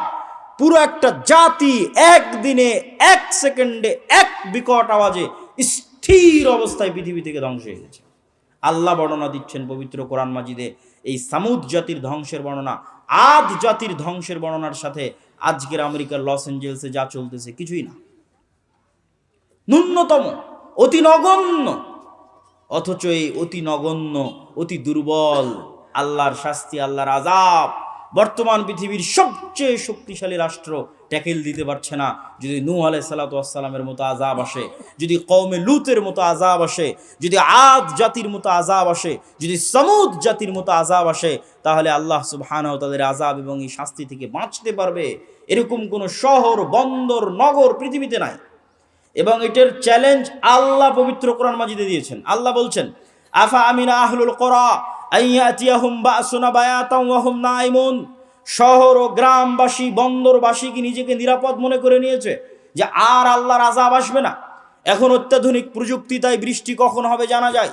পুরো একটা জাতি একদিনে 1 সেকেন্ডে 1 বিকট আওয়াজে স্থির অবস্থায় পৃথিবী থেকে ধ্বংস হয়ে গেছে। আল্লাহ বর্ণনা দিচ্ছেন পবিত্র কোরআন মাজিদে এই সামুদ জাতির ধ্বংসের বর্ণনা। আদ জাতির ধ্বংসের বর্ণনার সাথে আজকের আমেরিকার লস এঞ্জেলসে যা চলতেছে কিছুই না, ন্যূনতম, অতি নগণ্য। অথচ এই অতি নগণ্য, অতি দুর্বল আল্লাহর শাস্তি, আল্লাহর আযাব বর্তমান পৃথিবীর সবচেয়ে শক্তিশালী রাষ্ট্র ট্যাকেল দিতে পারছে না। যদি নূহ আলাইহিস সালাতু ওয়াস সালামের মতো আযাব আসে, যদি কওমে লূতের মতো আযাব আসে, যদি আদ জাতির মতো আযাব আসে, যদি সমুদ জাতির মতো আযাব আসে, তাহলে আল্লাহ সুবহানাহু ওয়া তাআলার আযাব এবং এই শাস্তি থেকে বাঁচতে পারবে এরকম কোনো শহর, বন্দর, নগর পৃথিবীতে নাই। এবং এটার চ্যালেঞ্জ আল্লাহ পবিত্র কোরআন মাজিদে দিয়েছেন। আল্লাহ বলছেন, আফা আমিনা আহলুল কুরা আইয়াতিয়াহুম বাসুনা বায়াতাম ওয়া হুম নাইমুন। শহর ও গ্রামবাসী, বন্দরবাসী কি নিজেকে নিরাপদ মনে করে নিয়েছে যে আর আল্লাহর আযাব আসবে না? এখন অত্যাধুনিক প্রযুক্তি, তাই বৃষ্টি কখন হবে জানা যায়,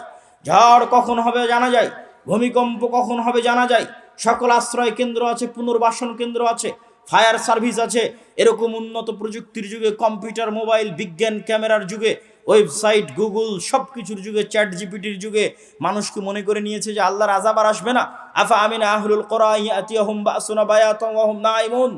ঝড় কখন হবে জানা যায়, ভূমিকম্প কখন হবে জানা যায়। সকল আশ্রয় কেন্দ্র আছে, পুনর্বাসন কেন্দ্র আছে, ফায়ার সার্ভিস আছে। এরকম উন্নত প্রযুক্তির যুগে, কম্পিউটার, মোবাইল, বিজ্ঞান, ক্যামেরার যুগে, ওয়েবসাইট, গুগল, সব কিছুর যুগে, চ্যাট জিপিটির যুগে মানুষকে মনে করে নিয়েছে যে আল্লাহর আযাব আর আসবে না। আফা আমিনা আহলুল কুরা ইয়াতিয়াহুম বাসুনা বায়াতাম ওয়া হুম নাইমুন।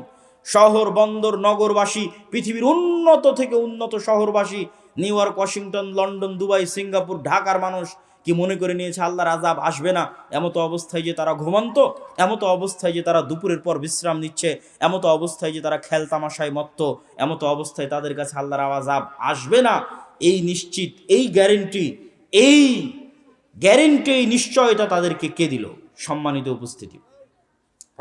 শহর, বন্দর, নগরবাসী, পৃথিবীর উন্নত থেকে উন্নত শহরবাসী, New York, Washington, London, Dubai, Singapore, ঢাকার মানুষ কি মনে করে নিয়েছে আল্লাহর আযাব আসবে না? এমতো অবস্থায় যে তারা ঘুমন্ত, এমতো অবস্থায় যে তারা দুপুরের পর বিশ্রাম নিচ্ছে, এমতো অবস্থায় যে তারা খেল তামাশায় মত্ত, এমতো অবস্থায় তাদের কাছে আল্লাহর আযাব আসবে না, এই নিশ্চিত, এই গ্যারেন্টি, এই নিশ্চয়তা তাদেরকে কে দিল? সম্মানিত উপস্থিতি,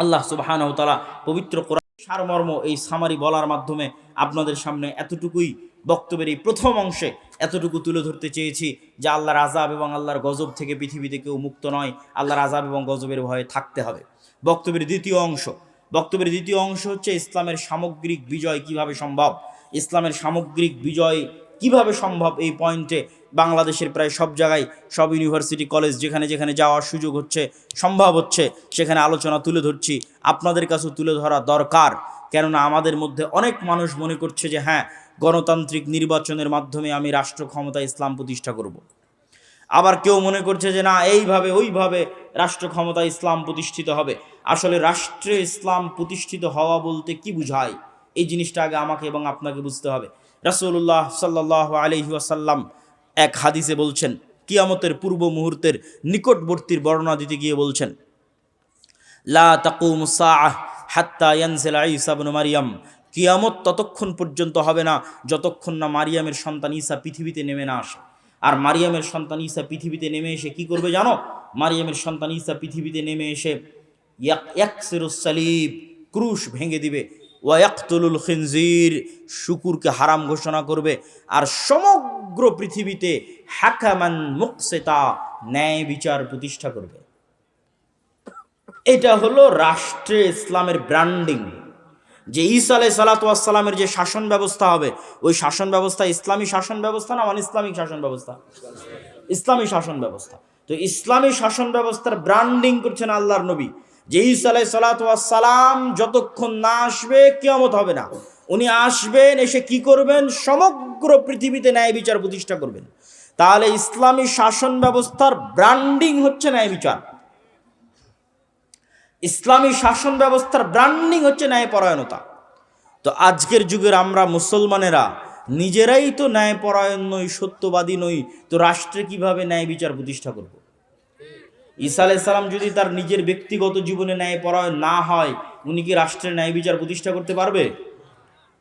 আল্লাহ সুবহানাহু ওয়া তাআলা পবিত্র কোরআন সারমর্ম এই সামারি বলার মাধ্যমে আপনাদের সামনে এতটুকুই, বক্তব্যের এই প্রথম অংশে এতটুকু তুলে ধরতে চেয়েছি যে আল্লাহর আযাব এবং আল্লাহর গজব থেকে পৃথিবীতে কেউ মুক্ত নয়। আল্লাহর আযাব এবং গজবের ভয়ে থাকতে হবে। বক্তব্যের দ্বিতীয় অংশ হচ্ছে ইসলামের সামগ্রিক বিজয় কিভাবে সম্ভব। ইসলামের সামগ্রিক বিজয় কিভাবে সম্ভব, এই পয়েন্টে বাংলাদেশের প্রায় সব জায়গায়, সব ইউনিভার্সিটি, কলেজ, যেখানে যেখানে যাওয়ার সুযোগ হচ্ছে, সম্ভব হচ্ছে, সেখানে আলোচনা তুলে ধরছি। আপনাদের কাছেও তুলে ধরা দরকার, কেননা আমাদের মধ্যে অনেক মানুষ মনে করছে যে হ্যাঁ, গণতান্ত্রিক নির্বাচনের মাধ্যমে আমি রাষ্ট্র ক্ষমতায় ইসলাম প্রতিষ্ঠা করব। আবার কেউ মনে করছে যে না, এইভাবে ওইভাবে রাষ্ট্র ক্ষমতায় ইসলাম প্রতিষ্ঠিত হবে। আসলে রাষ্ট্রে ইসলাম প্রতিষ্ঠিত হওয়া বলতে কি বুঝায়, এই জিনিসটা আগে আমাকে এবং আপনাকে বুঝতে হবে। রাসূলুল্লাহ সাল্লাল্লাহু আলাইহি ওয়াসাল্লাম এক হাদিসে বলছেন, কিয়ামতের পূর্ব মুহূর্তের নিকটবর্তীর বর্ণনা দিতে গিয়ে বলছেন, লা তাকুমুস সাআহ হাত্তা ইয়ানজিলা ঈসা ইবনে মারইয়াম। কিয়ামত ততক্ষণ পর্যন্ত হবে না যতক্ষণ না মারিয়ামের সন্তান ঈসা পৃথিবীতে নেমে না আসে। আর মারিয়ামের সন্তান ঈসা পৃথিবীতে নেমে এসে কি করবে জানো? মারিয়ামের সন্তান ঈসা পৃথিবীতে নেমে এসে ইয়াকসিরুস সালিব, ক্রুশ ভেঙে দিবে, ওয়া ইয়াকতুলুল খিনজির, শুকুরকে হারাম ঘোষণা করবে, আর সমগ্র পৃথিবীতে হাকামান মুকসিতা, ন্যায় বিচার প্রতিষ্ঠা করবে। এটা হলো রাষ্ট্রে ইসলামের ব্র্যান্ডিং। যে ঈসা আলাইহিস সালাতু ওয়াস সালামের যে শাসন ব্যবস্থা হবে, ওই শাসন ব্যবস্থা ইসলামী শাসন ব্যবস্থা না অন ইসলামিক শাসন ব্যবস্থা? ইসলামী শাসন ব্যবস্থা। তো ইসলামী শাসন ব্যবস্থার ব্র্যান্ডিং করছেন আল্লাহর নবী, যে ঈসা আলাইহিস সালাতু ওয়াস সালাম যতক্ষণ না আসবে কিয়ামত হবে না। উনি আসবেন, এসে কি করবেন? সমগ্র পৃথিবীতে ন্যায় বিচার প্রতিষ্ঠা করবেন। তাহলে ইসলামী শাসন ব্যবস্থার ব্র্যান্ডিং হচ্ছে ন্যায় বিচার। ইসলামী শাসন ব্যবস্থার ব্র্যান্ডিং হচ্ছে ন্যায়পরায়ণতা। তো আজকের যুগের আমরা মুসলমানেরা নিজেরাই তো ন্যায়পরায়ণ নই, সত্যবাদী নই, তো রাষ্ট্রে কিভাবে ন্যায় বিচার প্রতিষ্ঠা করব? ঈসা আলাইহিস সালাম যদি তার নিজের ব্যক্তিগত জীবনে ন্যায়পরায়ণ না হয়, উনি কি রাষ্ট্রের ন্যায় বিচার প্রতিষ্ঠা করতে পারবে?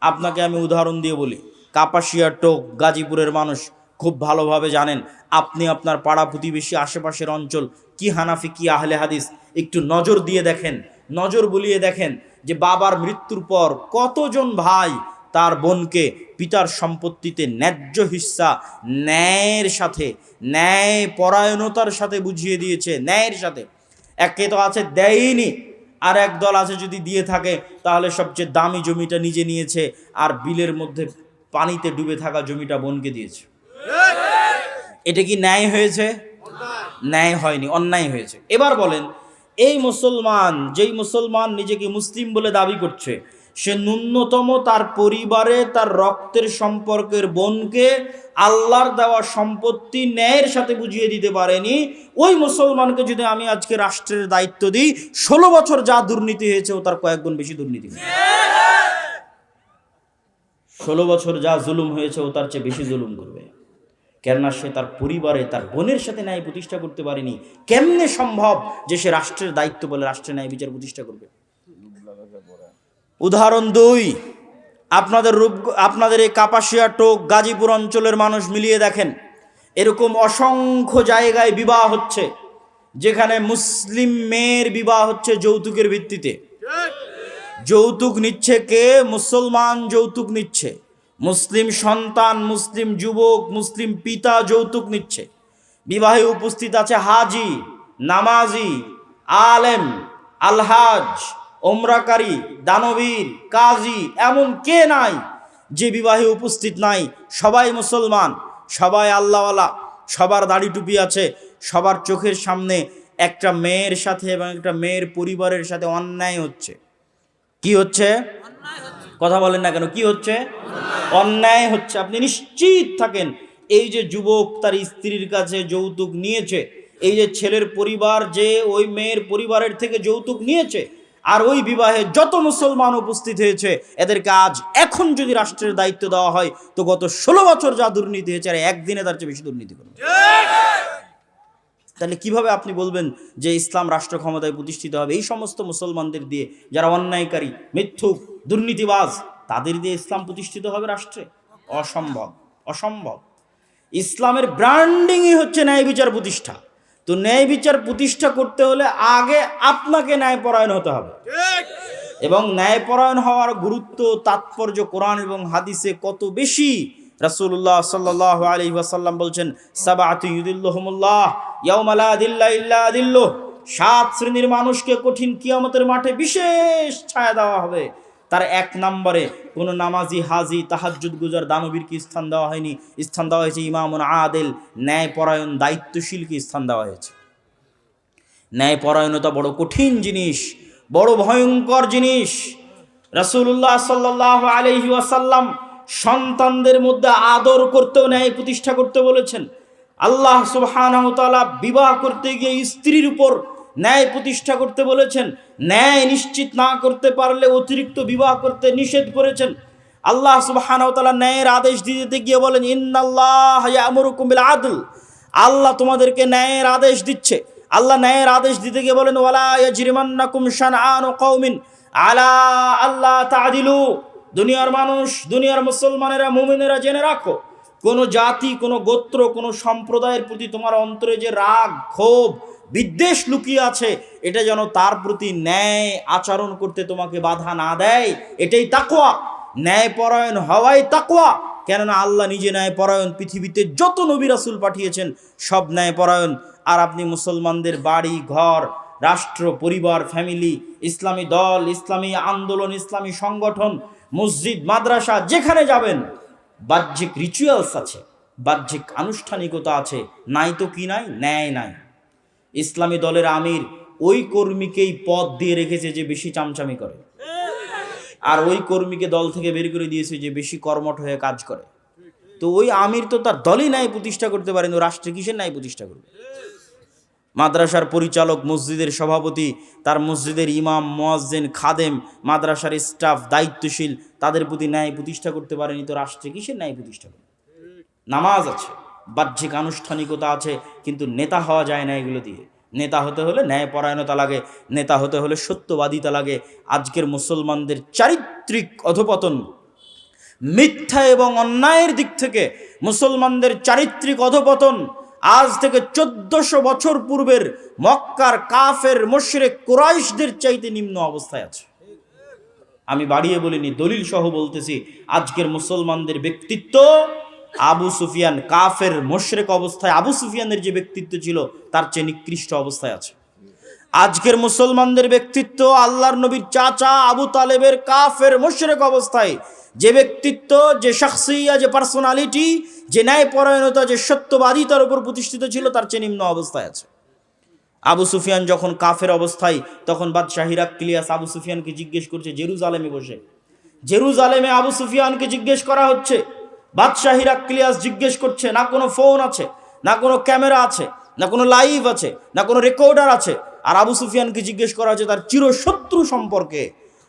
আপনাকে আমি উদাহরণ দিয়ে বলি, কাপাসিয়া, টোক, গাজীপুরের মানুষ খুব ভালোভাবে জানেন। আপনি আপনার পাড়া প্রতিবেশী, আশেপাশের অঞ্চল, কি হানাফি কি আহলে হাদিস, একটু নজর দিয়ে দেখেন, নজর বুলিয়ে দেখেন যে বাবার মৃত্যুর পর কতজন ভাই তার বোনকে পিতার সম্পত্তিতে ন্যায্য হিস্সা ন্যায়ের সাথে, ন্যায় পরায়ণতার সাথে বুঝিয়ে দিয়েছে, ন্যায়ের সাথে। একে তো আছে দেয়নি, আর এক দল আছে যদি দিয়ে থাকে তাহলে সবচেয়ে দামি জমিটা নিজে নিয়েছে, আর বিলের মধ্যে পানিতে ডুবে থাকা জমিটা বোনকে দিয়েছে। এটা কি ন্যায় হয়েছে? ন্যায় হয়নি, অন্যায় হয়েছে। এবার বলেন, এই মুসলমান, যেই মুসলমান নিজেকে মুসলিম বলে দাবি করছে, সে ন্যূনতম তার পরিবারে তার রক্তের সম্পর্কের বোনকে আল্লাহর দেওয়া সম্পত্তি ন্যায়ের সাথে বুঝিয়ে দিতে পারেনি। ওই মুসলমানকে যদি আমি আজকে রাষ্ট্রের দায়িত্ব দিই, 16 বছর যা দুর্নীতি হয়েছে ও তার কয়েক গুণ বেশি দুর্নীতি হয়েছে। 16 বছর যা জুলুম হয়েছে ও তার চেয়ে বেশি জুলুম করবে। কেননা সে তার পরিবারে তার বোনের সাথে ন্যায় প্রতিষ্ঠা করতে পারেনি। কেমনে সম্ভব যে সে রাষ্ট্রের দায়িত্ব বলে রাষ্ট্রের ন্যায় বিচার প্রতিষ্ঠা করবে? উদাহরণ 2, আপনাদের এই কাপাসিয়া, টোক, গাজীপুর অঞ্চলের মানুষ মিলিয়ে দেখেন, এরকম অসংখ্য জায়গায় বিবাহ হচ্ছে যেখানে মুসলিম মেয়ের বিবাহ হচ্ছে যৌতুকের ভিত্তিতে। যৌতুক নিচ্ছে কে? মুসলমান যৌতুক নিচ্ছে। মুসলিম সন্তান, মুসলিম যুবক, মুসলিম পিতা যৌতুক নিচ্ছে। বিবাহে উপস্থিত আছে হাজি, নামাজি, আলেম, আলহাজ, ওমরাকারী, দানবীর, কাজী, এমন কে নাই যে বিবাহে উপস্থিত নাই? সবাই মুসলমান, সবাই আল্লাহওয়ালা, সবার দাড়ি টুপি আছে। সবার চোখের সামনে একটা মেয়ের সাথে এবং একটা মেয়ের পরিবারের সাথে অন্যায় হচ্ছে। কি হচ্ছে? কথা বলেন না কেন? কি হচ্ছে? অন্যায় হচ্ছে। আপনি নিশ্চিত থাকেন, এই যে যুবক তার স্ত্রীর কাছে যৌতুক নিয়েছে, এই যে ছেলের পরিবার যে ওই মেয়ের পরিবারের থেকে যৌতুক নিয়েছে, আর ওই বিবাহে যত মুসলমান উপস্থিত হয়েছে, এদেরকে আজ এখন যদি রাষ্ট্রের দায়িত্ব দেওয়া হয়, তো গত 16 বছর যা দুর্নীতি হয়েছে আর একদিনে তার চেয়ে বেশি দুর্নীতি করবে। তাহলে কিভাবে আপনি বলবেন যে ইসলাম রাষ্ট্র ক্ষমতায় প্রতিষ্ঠিত হবে? এই সমস্ত মুসলমানদের দিয়ে, যারা অন্যায়কারী, মিথ্যুক, দুর্নীতিবাজ, তাদের দিয়ে ইসলাম প্রতিষ্ঠিত হবে রাষ্ট্রে? অসম্ভব, অসম্ভব। ইসলামের ব্র্যান্ডিংই হচ্ছে ন্যায় বিচার প্রতিষ্ঠা। তো ন্যায় বিচার প্রতিষ্ঠা করতে হলে আগে আপনাকে ন্যায়পরায়ণ হতে হবে। এবং ন্যায়পরায়ণ হওয়ার গুরুত্ব, তাৎপর্য কোরআন এবং হাদিসে কত বেশি! রাসূলুল্লাহ সাল্লাল্লাহু আলাইহি ওয়াসাল্লাম বলছেন, সাবআতু ইউদিল্লুহুমুল্লাহ ইয়াওমা লা দিল্লা ইল্লা দিল্লুহ। 7 শ্রেণীর মানুষকে কঠিন কিয়ামতের মাঠে বিশেষ ছায়া দেওয়া হবে। তার 1 নম্বরে কোনো নামাজি, হাজি, তাহাজ্জুদ গুজার, দানবীরকে স্থান দেওয়া হয়নি। স্থান দেওয়া হয়েছে ইমামুন আদিল, ন্যায়পরায়ণ, দায়িত্বশীলকে স্থান দেওয়া হয়েছে। ন্যায়পরায়ণতা বড় কঠিন জিনিস, বড় ভয়ঙ্কর জিনিস। রাসূলুল্লাহ সাল্লাল্লাহু আলাইহি ওয়াসাল্লাম সন্তানদের মধ্যে আদর করতেও ন্যায় প্রতিষ্ঠা করতে বলেছেন। আল্লাহ সুবহানাহু ওয়া তাআলা বিবাহ করতে গিয়ে স্ত্রীর উপর ন্যায় প্রতিষ্ঠা করতে বলেছেন। ন্যায় নিশ্চিত না করতে পারলে অতিরিক্ত বিবাহ করতে নিষেধ করেছেন। আল্লাহ সুবহানাহু ওয়া তাআলা ন্যায়ের আদেশ দিতে গিয়ে বলেন, ইন্নাল্লাহা ইয়া'মুরুকুম বিল আদল। আল্লাহ তোমাদেরকে ন্যায়ের আদেশ দিচ্ছে। আল্লাহ ন্যায়ের আদেশ দিতে গিয়ে বলেন, ওয়ালা ইয়াজরিমান্নাকুম শানআনু কওমিন আলা আল্লাহ তা'দিলু। দুনিয়ার মানুষ, দুনিয়ার মুসলমানেরা, মুমিনেরা জেনে রাখো, কোনো জাতি, কোনো গোত্র, কোনো সম্প্রদায়ের প্রতি তোমার অন্তরে যে রাগ, ক্ষোভ, বিদ্বেষ লুকিয়ে আছে, এটা যেন তার প্রতি ন্যায় আচরণ করতে তোমাকে বাধা না দেয়। এটাই তাকওয়া। ন্যায়পরায়ণ হওয়াই তাকওয়া। কেননা আল্লাহ নিজে ন্যায়পরায়ণ। পৃথিবীতে যত নবী রাসূল পাঠিয়েছেন সব ন্যায়পরায়ণ। আর আপনি মুসলমানদের বাড়ি, ঘর, রাষ্ট্র, পরিবার, ফ্যামিলি, ইসলামী দল, ইসলামী আন্দোলন, ইসলামী সংগঠন, মসজিদ, মাদ্রাসা, যেখানে যাবেন বাহ্যিক রিচুয়ালস আছে, বাহ্যিক আনুষ্ঠানিকতা আছে, নাই তো কি নাই? ন্যায় নাই। ইসলামী দলের আমির ওই কর্মীকেই পদ দিয়ে রেখেছে যে বেশি চামচামি করে, আর ওই কর্মীকে দল থেকে বের করে দিয়েছে যে বেশি কর্মঠ হয়ে কাজ করে। তো ওই আমির তো তার দলই ন্যায় প্রতিষ্ঠা করতে পারেন, ও রাষ্ট্রে কিসের ন্যায় প্রতিষ্ঠা করবে? মাদ্রাসার পরিচালক, মসজিদের সভাপতি, তার মসজিদের ইমাম, মুয়াজ্জিন, খাদেম, মাদ্রাসার স্টাফ, দায়িত্বশীল, তাদের প্রতি ন্যায় প্রতিষ্ঠা করতে পারেনি, তো রাষ্ট্রে কিসের ন্যায় প্রতিষ্ঠা করবে? নামাজ আছে, বাহ্যিক আনুষ্ঠানিকতা আছে, কিন্তু নেতা হওয়া যায় না এগুলো দিয়ে। নেতা হতে হলে ন্যায়পরায়ণতা লাগে, নেতা হতে হলে সত্যবাদিতা লাগে। আজকের মুসলমানদের চারিত্রিক অধপতন, মিথ্যা এবং অন্যায়ের দিক থেকে মুসলমানদের চারিত্রিক অধপতন আজ থেকে 1400 বছর পূর্বের মক্কার কাফের মুশরিক কুরাইশদের চাইতে নিম্ন অবস্থায় আছে। আমি বাড়িয়ে বলিনি, দলিল সহ বলতেছি, আজকের মুসলমানদের ব্যক্তিত্ব আবু সুফিয়ান, কাফের মুশরিক অবস্থায় আবু সুফিয়ানের যে ব্যক্তিত্ব ছিল তার চেয়ে নিকৃষ্ট অবস্থায় আছে। আজকের মুসলমানদের ব্যক্তিত্ব আল্লাহর নবীর চাচা আবু তালেবের কাফের মুশরিক অবস্থায় যে ব্যক্তিত্ব, যে শাখসিয়া, যে পার্সোনালিটি, যে ন্যায়পরায়ণতা, যে সত্যবাদিতার উপর প্রতিষ্ঠিত ছিল তার চেয়ে নিম্ন অবস্থায় আছে। আবু সুফিয়ান যখন কাফের অবস্থায়, তখন বাদশাহ হিরাক্লিয়াস আবু সুফিয়ানকে জিজ্ঞেস করছে জেরুজালেমে বসে। জেরুজালেমে আবু সুফিয়ানকে জিজ্ঞেস করা হচ্ছে, বাদশাহ হিরাক্লিয়াস জিজ্ঞেস করছে, না কোনো ফোন আছে, না কোনো ক্যামেরা আছে, না কোনো লাইভ আছে, না কোনো রেকর্ডার আছে, আর আবু সুফিয়ানকে জিজ্ঞেস করা হচ্ছে তার চিরশত্রু সম্পর্কে।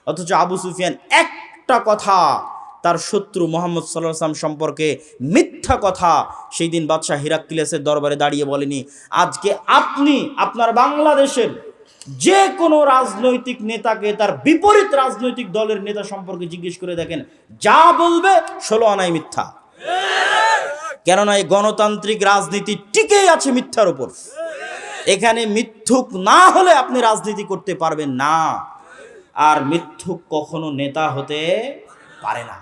অথচ আবু সুফিয়ান একটা কথা তার শত্রু মুহাম্মদ সাল্লাল্লাহু আলাইহি ওয়াসাল্লাম সম্পর্কে মিথ্যা কথা সেই দিন বাদশাহ হিরাক্লিয়াসের দরবারে দাঁড়িয়ে বলেনি। আজকে আপনি আপনার বাংলাদেশের যে কোনো রাজনৈতিক নেতাকে তার বিপরীত রাজনৈতিক দলের নেতা সম্পর্কে জিজ্ঞেস করে দেখেন, যা বলবে 16 আনাই মিথ্যা। কেননা এই গণতান্ত্রিক রাজনীতি টিকেই আছে মিথ্যার উপর। এখানে মিথ্যুক না হলে আপনি রাজনীতি করতে পারবেন না, আর মিথ্যুক কখনো নেতা হতে পারে না।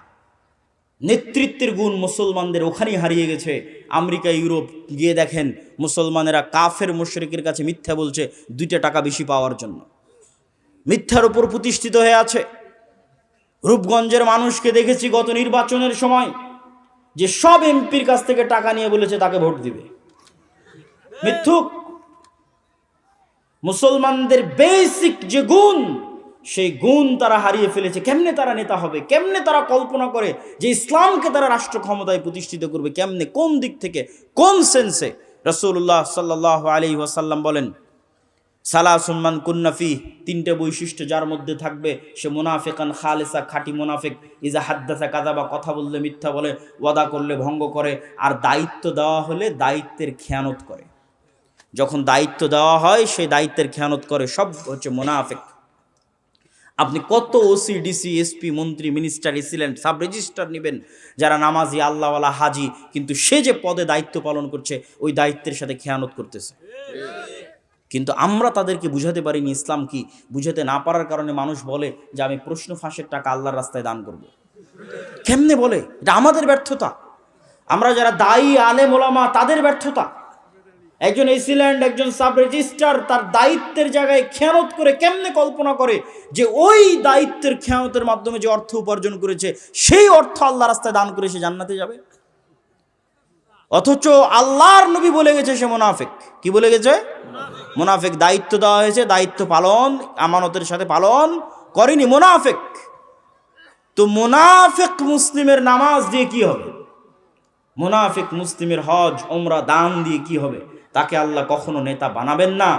নেতৃত্বের গুণ মুসলমানদের ওখানেই হারিয়ে গেছে। আমেরিকা, ইউরোপ গিয়ে দেখেন মুসলমানেরা কাফের মুশরিকের কাছে মিথ্যা বলছে 2 টাকা বেশি পাওয়ার জন্য, মিথ্যার উপর প্রতিষ্ঠিত হয়ে আছে। রূপগঞ্জের মানুষকে দেখেছি গত নির্বাচনের সময় যে সব এমপির কাছ থেকে টাকা নিয়ে বলেছে তাকে ভোট দিবে। মিথ্যুক। মুসলমানদের বেসিক যে গুণ, সেই গুণ তারা হারিয়ে ফেলেছে। কেমনে তারা নেতা হবে, কেমনে তারা কল্পনা করে যে ইসলামকে তারা রাষ্ট্র ক্ষমতায় প্রতিষ্ঠিত করবে, কেমনে, কোন দিক থেকে, কোন সেন্সে? রাসূলুল্লাহ সাল্লাল্লাহু আলাইহি ওয়াসাল্লাম বলেন, সালাসুন মান কুন্না ফিহি, 3টে বৈশিষ্ট্য যার মধ্যে থাকবে সে মুনাফিকান খালিসা, খাঁটি মুনাফিক। ইজা হাদ্দাসা কাযাবা, কথা বললে মিথ্যা বলে, ওয়াদা করলে ভঙ্গ করে, আর দায়িত্ব দেওয়া হলে দায়িত্বের খেয়ানত করে। যখন দায়িত্ব দেওয়া হয় সেই দায়িত্বের খেয়ানত করে, সব হচ্ছে মুনাফিক। আপনি কত ওসি, ডিসি, এসপি, মন্ত্রী, মিনিস্টার, রেসিডেন্ট, সাব রেজিস্ট্রার নেবেন যারা নামাজি, আল্লাহওয়ালা, হাজি, কিন্তু সে যে পদে দায়িত্ব পালন করছে ওই দায়িত্বের সাথে খেয়ানত করতেছে। কিন্তু আমরা তাদেরকে বুঝাতে পারিনি ইসলাম কি। বুঝাতে না পারার কারণে মানুষ বলে যে আমি প্রশ্ন ফাঁসের টাকা আল্লাহর রাস্তায় দান করব। কেমনে বলে? এটা আমাদের ব্যর্থতা। আমরা যারা দায়ী, আলেম, ওলামা, তাদের ব্যর্থতা। একজন এসিল্যান্ড, একজন সাব রেজিস্ট্রার তার দায়িত্বের জায়গায় খেয়ানত করে কেমনে কল্পনা করে যে ওই দায়িত্বের খেয়ানতের মাধ্যমে যে অর্থ উপার্জন করেছে সেই অর্থ আল্লাহ রাস্তায় দান করে সে জান্নাতে যাবে। অথচ আল্লাহর নবী বলে গেছে সে মুনাফিক। কি বলে গেছে? মুনাফিক। দায়িত্ব দেওয়া হয়েছে, দায়িত্ব পালন আমানতের সাথে পালন করেনি, মুনাফিক। তো মুনাফিক মুসলিমের নামাজ দিয়ে কি হবে? মুনাফিক মুসলিমের হজ, উমরা, দান দিয়ে কি হবে? তাকে আল্লাহ কখনো নেতা বানাবেন না।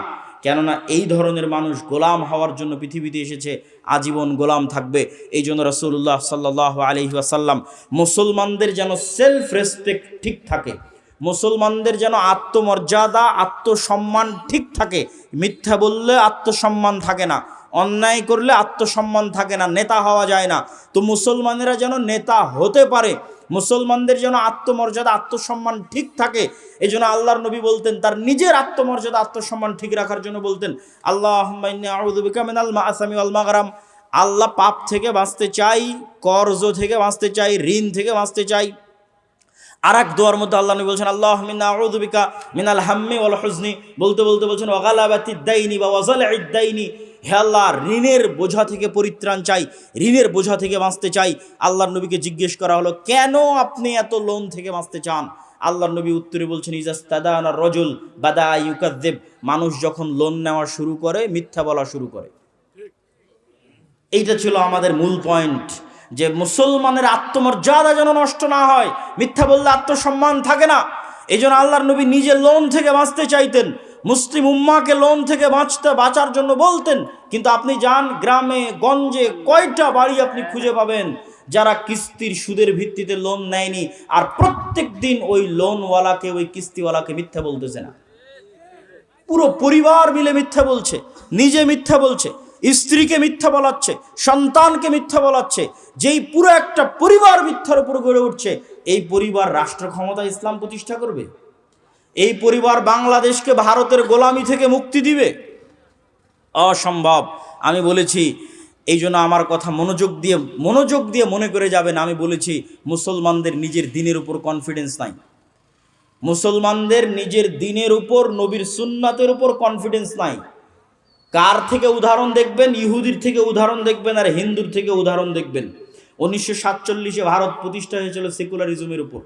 কেননা এই ধরনের মানুষ গোলাম হওয়ার জন্য পৃথিবীতে এসেছে, আজীবন গোলাম থাকবে। এই জন্য রাসূলুল্লাহ সাল্লাল্লাহু আলাইহি ওয়াসাল্লাম মুসলমানদের যেন সেলফ রেসপেক্ট ঠিক থাকে, মুসলমানদের যেন আত্মমর্যাদা, আত্মসম্মান ঠিক থাকে। মিথ্যা বললে আত্মসম্মান থাকে না, অন্যায় করলে আত্মসম্মান থাকে না, নেতা হওয়া যায় না। তো মুসলমানেরা যেন নেতা হতে পারে, মুসলমানদের যেন আত্মমর্যাদা, আত্মসম্মান ঠিক থাকে। এই জন্য আল্লাহর নবী বলতেন তার নিজের আত্মমর্যাদা, আত্মসম্মান ঠিক রাখার জন্য বলতেন, আল্লাহুম্মা ইন্নী আউযু বিকা মিনাল মাআসামি ওয়াল মাগরাম। আল্লাহ, পাপ থেকে বাঁচতে চাই, কর্জ থেকে বাঁচতে চাই, ঋণ থেকে বাঁচতে চাই। আর এক দোয়ার মধ্যে আল্লাহ নবী বলছেন, আল্লাহুম্মা ইন্নী আউযু বিকা মিনাল হাম্মি ওয়াল হুজনি। বলতে বলতে বলছেন, ওয়া গালাবাতিদ দাইনি ওয়া ওয়াজালিদ দাইনি। হে আল্লাহ, ঋণের বোঝা থেকে পরিত্রাণ চাই, ঋণের বোঝা থেকে বাঁচতে চাই। আল্লাহর নবীকে জিজ্ঞেস করা হলো, কেন আপনি এত লোন থেকে বাঁচতে চান? আল্লাহর নবী উত্তরে বলছেন, ইজাস্তাদানা রাজুল বাদা ইউকাযযিব। মানুষ যখন লোন নেওয়া শুরু করে মিথ্যা বলা শুরু করে। এইটা ছিল আমাদের মূল পয়েন্ট, যে মুসলমানের আত্মমর্যাদা যেন নষ্ট না হয়। মিথ্যা বললে আত্মসম্মান থাকে না। এই জন্য আল্লাহর নবী নিজে লোন থেকে বাঁচতে চাইতেন, মুসলিম উম্মাকে লোন থেকে বাঁচার জন্য বলতেন। কিন্তু আপনি যান গ্রামে গঞ্জে, কয়টা বাড়ি আপনি খুঁজে পাবেন যারা কিস্তির সুদের ভিত্তিতে লোন নেয়নি, আর প্রত্যেক দিন ওই লোনওয়ালাকে, ওই কিস্তিওয়ালাকে মিথ্যা বলতেছে না। পুরো পরিবার মিলে মিথ্যা বলছে, নিজে মিথ্যা বলছে, স্ত্রীকে মিথ্যা বলাচ্ছে, সন্তানকে মিথ্যা বলাচ্ছে। যেই পুরো একটা পরিবার মিথ্যার উপর গড়ে উঠছে, এই পরিবার রাষ্ট্র ক্ষমতা ইসলাম প্রতিষ্ঠা করবে? এই পরিবার বাংলাদেশকে ভারতের গোলামি থেকে মুক্তি দিবে? অসম্ভব। আমি বলেছি, এই জন্য আমার কথা মনোযোগ দিয়ে মনে করে যাবেন। আমি বলেছি মুসলমানদের নিজের দিনের উপর কনফিডেন্স নাই, মুসলমানদের নিজের দিনের উপর, নবীর সুন্নাতের উপর কনফিডেন্স নাই। কার থেকে উদাহরণ দেখবেন? ইহুদির থেকে উদাহরণ দেখবেন, আর হিন্দুর থেকে উদাহরণ দেখবেন। 1947 ভারত প্রতিষ্ঠা হয়েছিল সেকুলারিজমের উপর।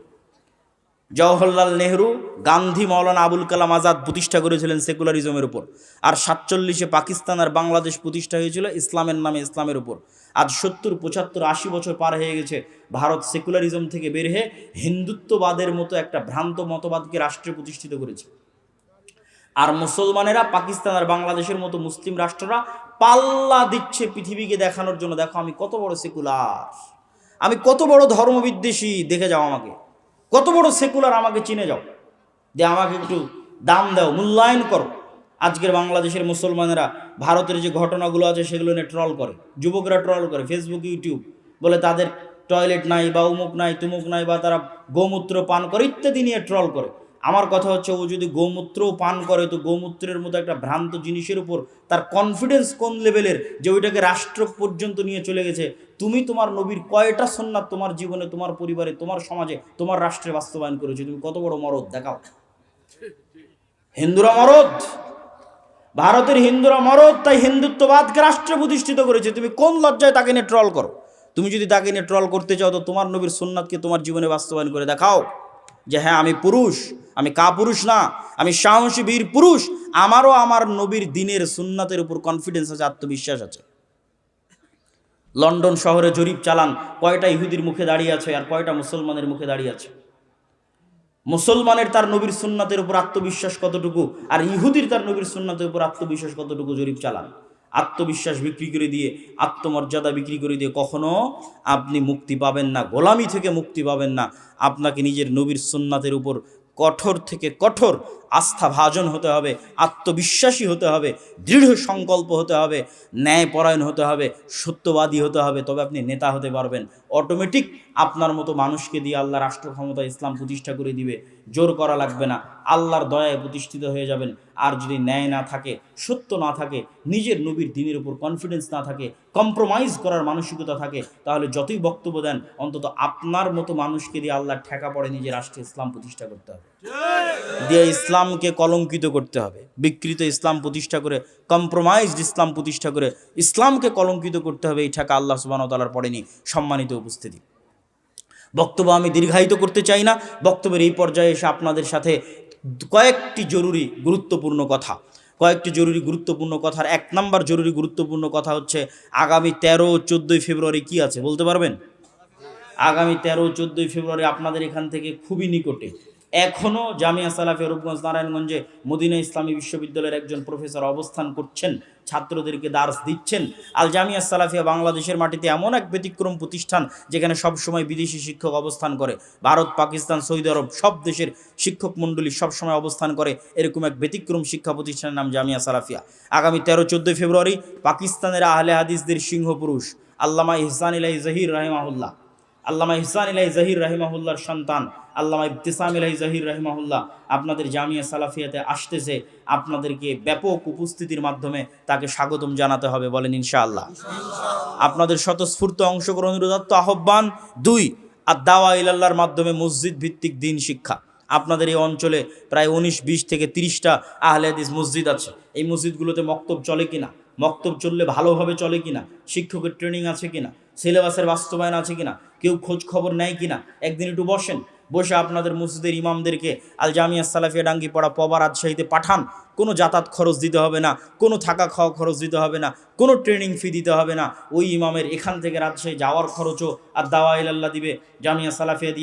জওহরলাল নেহরু, গান্ধী, মাওলানা আবুল কালাম আজাদ প্রতিষ্ঠা করেছিলেন সেকুলারিজমের উপর। আর 47 পাকিস্তান আর বাংলাদেশ প্রতিষ্ঠা হয়েছিল ইসলামের নামে, ইসলামের উপর। আজ 70, 75, 80 বছর পার হয়ে গেছে, ভারত সেকুলারিজম থেকে বের হয়ে হিন্দুত্ববাদের মতো একটা ভ্রান্ত মতবাদকে রাষ্ট্রে প্রতিষ্ঠিত করেছে। আর মুসলমানেরা পাকিস্তান আর বাংলাদেশের মতো মুসলিম রাষ্ট্ররা পাল্লা দিচ্ছে পৃথিবীকে দেখানোর জন্য, দেখো আমি কত বড় সেকুলার, আমি কত বড় ধর্মবিদ্বেষী দেখে যাও আমাকে, কত বড় সেকুলার আমাকে চিনে যাও, যে আমাকে একটু দাম দাও, মূল্যায়ন করো। আজকের বাংলাদেশের মুসলমানেরা ভারতের যে ঘটনাগুলো আছে সেগুলো নিয়ে ট্রল করে, যুবকরা ট্রল করে ফেসবুক ইউটিউব, বলে তাদের টয়লেট নাই বা উমুক নাই তুমুক নাই, বা তারা গোমূত্র পান করে ইত্যাদি নিয়ে ট্রল করে। আমার কথা হচ্ছে, ও যদি গোমূত্রও পান করে তো গোমূত্রের মতো একটা ভ্রান্ত জিনিসের উপর তার কনফিডেন্স কোন লেভেলের, যে ওইটাকে রাষ্ট্র পর্যন্ত নিয়ে চলে গেছে। তুমি তোমার নবীর কয়টা সুন্নাত তোমার জীবনে, তোমার পরিবারে, তোমার সমাজে, তোমার রাষ্ট্রে বাস্তবায়ন করেছো? তুমি কত বড় মরদ দেখাও। হিন্দুরা মরদ, ভারতের হিন্দুরা মরদ, তাই হিন্দুত্ববাদকে রাষ্ট্রে প্রতিষ্ঠিত করেছে। তুমি কোন লজ্জায় তাকে নিয়ে ট্রল করো? তুমি যদি তাকে নিয়ে ট্রল করতে চাও তো তোমার নবীর সুন্নাতকে তোমার জীবনে বাস্তবায়ন করে দেখাও, যে হ্যাঁ আমি পুরুষ, আমি কাপুরুষ না, আমি সাহসী বীর পুরুষ, আমারও আমার নবীর দিনের সুন্নাতের উপর কনফিডেন্স আছে, আত্মবিশ্বাস আছে। লন্ডন শহরে জরিপ চালান, কয়টা ইহুদির মুখে দাঁড়িয়ে আছে আর কয়টা মুসলমানের মুখে দাঁড়িয়ে আছে। মুসলমানের তার নবীর সুন্নাতের উপর আত্মবিশ্বাস কতটুকু, আর ইহুদির তার নবীর সুন্নাতের উপর আত্মবিশ্বাস কতটুকু, জরিপ চালান। আত্মবিশ্বাস বিক্রি করে দিয়ে, আত্মমর্যাদা বিক্রি করে দিয়ে কখনো আপনি মুক্তি পাবেন না, গোলামি থেকে মুক্তি পাবেন না। আপনাকে নিজের নবীর সুন্নাতের উপর কঠোর থেকে কঠোর আস্থাভাজন হতে হবে, আত্মবিশ্বাসী হতে হবে, দৃঢ় সংকল্প হতে হবে, ন্যায়পরায়ণ হতে হবে, সত্যবাদী হতে হবে, তবে আপনি নেতা হতে পারবেন। অটোমেটিক আপনার মতো মানুষকে দিয়ে আল্লাহ রাষ্ট্র ক্ষমতা ইসলাম প্রতিষ্ঠা করে দিবে, জোর করা লাগবে না, আল্লাহর দয়ায় প্রতিষ্ঠিত হয়ে যাবেন। আর যদি ন্যায় না থাকে, সত্য না থাকে, নিজের নবীর দ্বীনের উপর কনফিডেন্স না থাকে, কম্প্রোমাইজ করার মানসিকতা থাকে, তাহলে যতই বক্তব্য দেন, অন্তত আপনার মতো মানুষকে দিয়ে আল্লাহর ঠেকা পড়ে নিজের রাষ্ট্রে ইসলাম প্রতিষ্ঠা করতে হবে, দিয়ে ইসলামকে কলঙ্কিত করতে হবে। বিকৃত ইসলাম প্রতিষ্ঠা করে, কম্প্রোমাইজড ইসলাম প্রতিষ্ঠা করে ইসলামকে কলঙ্কিত করতে হবে, এই ঠেকা আল্লাহ সুবহানাহু ওয়া তাআলার পড়েনি। সম্মানিত উপস্থিতি, বক্তব্য আমি দীর্ঘায়িত করতে চাই না। বক্তব্যের এই পর্যায়ে এসে আপনাদের সাথে কয়েকটি জরুরি গুরুত্বপূর্ণ কথার 1 নম্বর জরুরি গুরুত্বপূর্ণ কথা হচ্ছে, আগামী 13-14 ফেব্রুয়ারি কি আছে বলতে পারবেন? আগামী 13-14 ফেব্রুয়ারি আপনাদের এখান থেকে খুবই নিকটে এখনও জামিয়া সালাফিয়া রূপগঞ্জ নারায়ণগঞ্জে মদিনা ইসলামী বিশ্ববিদ্যালয়ের একজন প্রফেসর অবস্থান করছেন, ছাত্রদেরকে দার্স দিচ্ছেন। আল জামিয়া সালাফিয়া বাংলাদেশের মাটিতে এমন এক ব্যতিক্রম প্রতিষ্ঠান যেখানে সবসময় বিদেশি শিক্ষক অবস্থান করে, ভারত, পাকিস্তান, সৌদি আরব সব দেশের শিক্ষক মণ্ডলী সবসময় অবস্থান করে। এরকম এক ব্যতিক্রম শিক্ষা প্রতিষ্ঠানের নাম জামিয়া সালাফিয়া। আগামী 13-14 ফেব্রুয়ারি পাকিস্তানের আহলে হাদিসদের সিংহপুরুষ আল্লামা ইহসান ইলাহি জহির রাহিমাহুল্লাহ, আল্লামা ইহসান ইলাহি জহির রাহিমাহুল্লাহর সন্তান আল্লামা ইবতিসাম ইলাহি জহির রাহিমাহুল্লাহ আপনাদের জামিয়া সালাফিয়াতে আসতেছে। আপনাদেরকে ব্যাপক উপস্থিতির মাধ্যমে তাকে স্বাগতম জানাতে হবে, বলেন ইনশাআল্লাহ। আপনাদের স্বতঃস্ফূর্ত অংশগ্রহণের উদাত্ত আহ্বান। 2, আদ-দাওয়া ইলাল্লাহর মাধ্যমে মসজিদ ভিত্তিক দিন শিক্ষা। আপনাদের এই অঞ্চলে প্রায় 19-20 থেকে 30টা আহলে হাদিস মসজিদ আছে। এই মসজিদগুলোতে মক্তব চলে কিনা, মক্তব চললে ভালোভাবে চলে কিনা, শিক্ষকের ট্রেনিং আছে কিনা, সিলেবাসের বাস্তবায়ন আছে কিনা, কেউ খোঁজ খবর নেয় কিনা, একদিন একটু বসে আপনাদের মসজিদের ইমামদেরকে আল জামিয়া সালাফিয়া ডাঙ্গিপাড়া পবা রাজশাহীতে পাঠান। কোনো যাতায়াত খরচ দিতে হবে না, কোনো থাকা খাওয়া খরচ দিতে হবে না, কোনো ট্রেনিং ফি দিতে হবে না। ওই ইমামের এখান থেকে রাজশাহী যাওয়ার খরচও আর দাওয়া ইলাল্লাহ দিবে, জামিয়া সালাফিয়া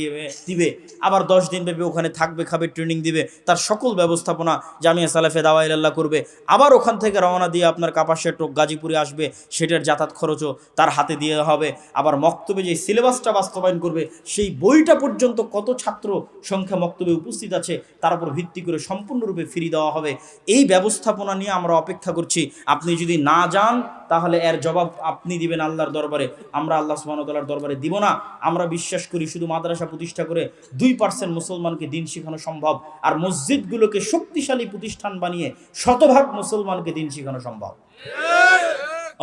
দিবে। আবার 10 দিন ব্যাপী ওখানে থাকবে, খাবে, ট্রেনিং দিবে, তার সকল ব্যবস্থাপনা জামিয়া সালাফিয়া দাওয়া ইলাল্লাহ করবে। আবার ওখান থেকে রওনা দিয়ে আপনার কাপাসিয়া টোক গাজীপুরে আসবে, সেটার যাতায়াত খরচও তার হাতে দিয়ে হবে। আবার মক্তবে যে সিলেবাসটা বাস্তবায়ন করবে, সেই বইটা পর্যন্ত কত ছাত্র সংখ্যা মক্তবে উপস্থিত আছে তার উপর ভিত্তি করে সম্পূর্ণরূপে ফ্রি দেওয়া হবে। এই ব্যবস্থাপনা নিয়ে আমরা অপেক্ষা করছি। আপনি যদি না যান তাহলে এর জবাব আপনি দিবেন আল্লাহর দরবারে, আমরা আল্লাহ সুবহানাহু ওয়া তাআলার দরবারে দিব না। আমরা বিশ্বাস করি শুধু মাদ্রাসা প্রতিষ্ঠা করে 2% মুসলমানকে দিন শেখানো সম্ভব, আর মসজিদগুলোকে শক্তিশালী প্রতিষ্ঠান বানিয়ে 100% মুসলমানকে দিন শেখানো সম্ভব।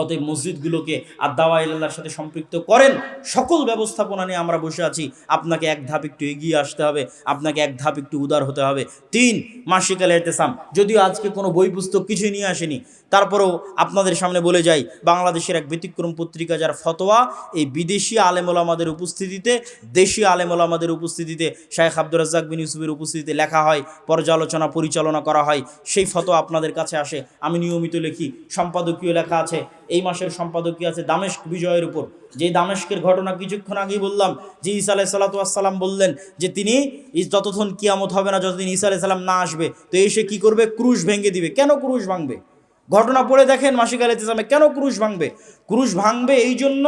অতএব মসজিদগুলোকে আর দাওয়া ইলাল্লাহর সাথে সম্পৃক্ত করেন। সকল ব্যবস্থাপনা নিয়ে আমরা বসে আছি। আপনাকে এক ধাপ একটু এগিয়ে আসতে হবে, আপনাকে এক ধাপ একটু উদার হতে হবে। 3, মাসিক আল ইতিসাম। যদিও আজকে কোনো বই পুস্তক কিছুই নিয়ে আসেনি, তারপরেও আপনাদের সামনে বলে যাই, বাংলাদেশের এক ব্যতিক্রম পত্রিকা যার ফতোয়া এই বিদেশি আলেম ওলামাদের উপস্থিতিতে, দেশি আলেম ওলামাদের উপস্থিতিতে, শায়েখ আব্দুর রাজ্জাক বিন ইউসুফের উপস্থিতিতে লেখা হয়, পর্যালোচনা পরিচালনা করা হয়, সেই ফতোয়া আপনাদের কাছে আসে। আমি নিয়মিত লিখি, সম্পাদকীয় লেখা আছে। এই মাসের সম্পাদকীয় আছে দামেস্ক বিজয়ের উপর, যে দামেস্কের ঘটনা কিছুক্ষণ আগেই বললাম, যে ঈসা আলাইহিস সালাতু ওয়াস সালাম বললেন যে তিনি যতক্ষণ কিয়ামত হবে না, যতদিন ঈসা আলাইহিস সালাম না আসবে, তো এসে কি করবে? ক্রুশ ভেঙে দিবে। কেন ক্রুশ ভাঙবে? ঘটনা পড়ে দেখেন মাসিক আল ইতিসামে কেন ক্রুশ ভাঙবে। ক্রুশ ভাঙবে এই জন্য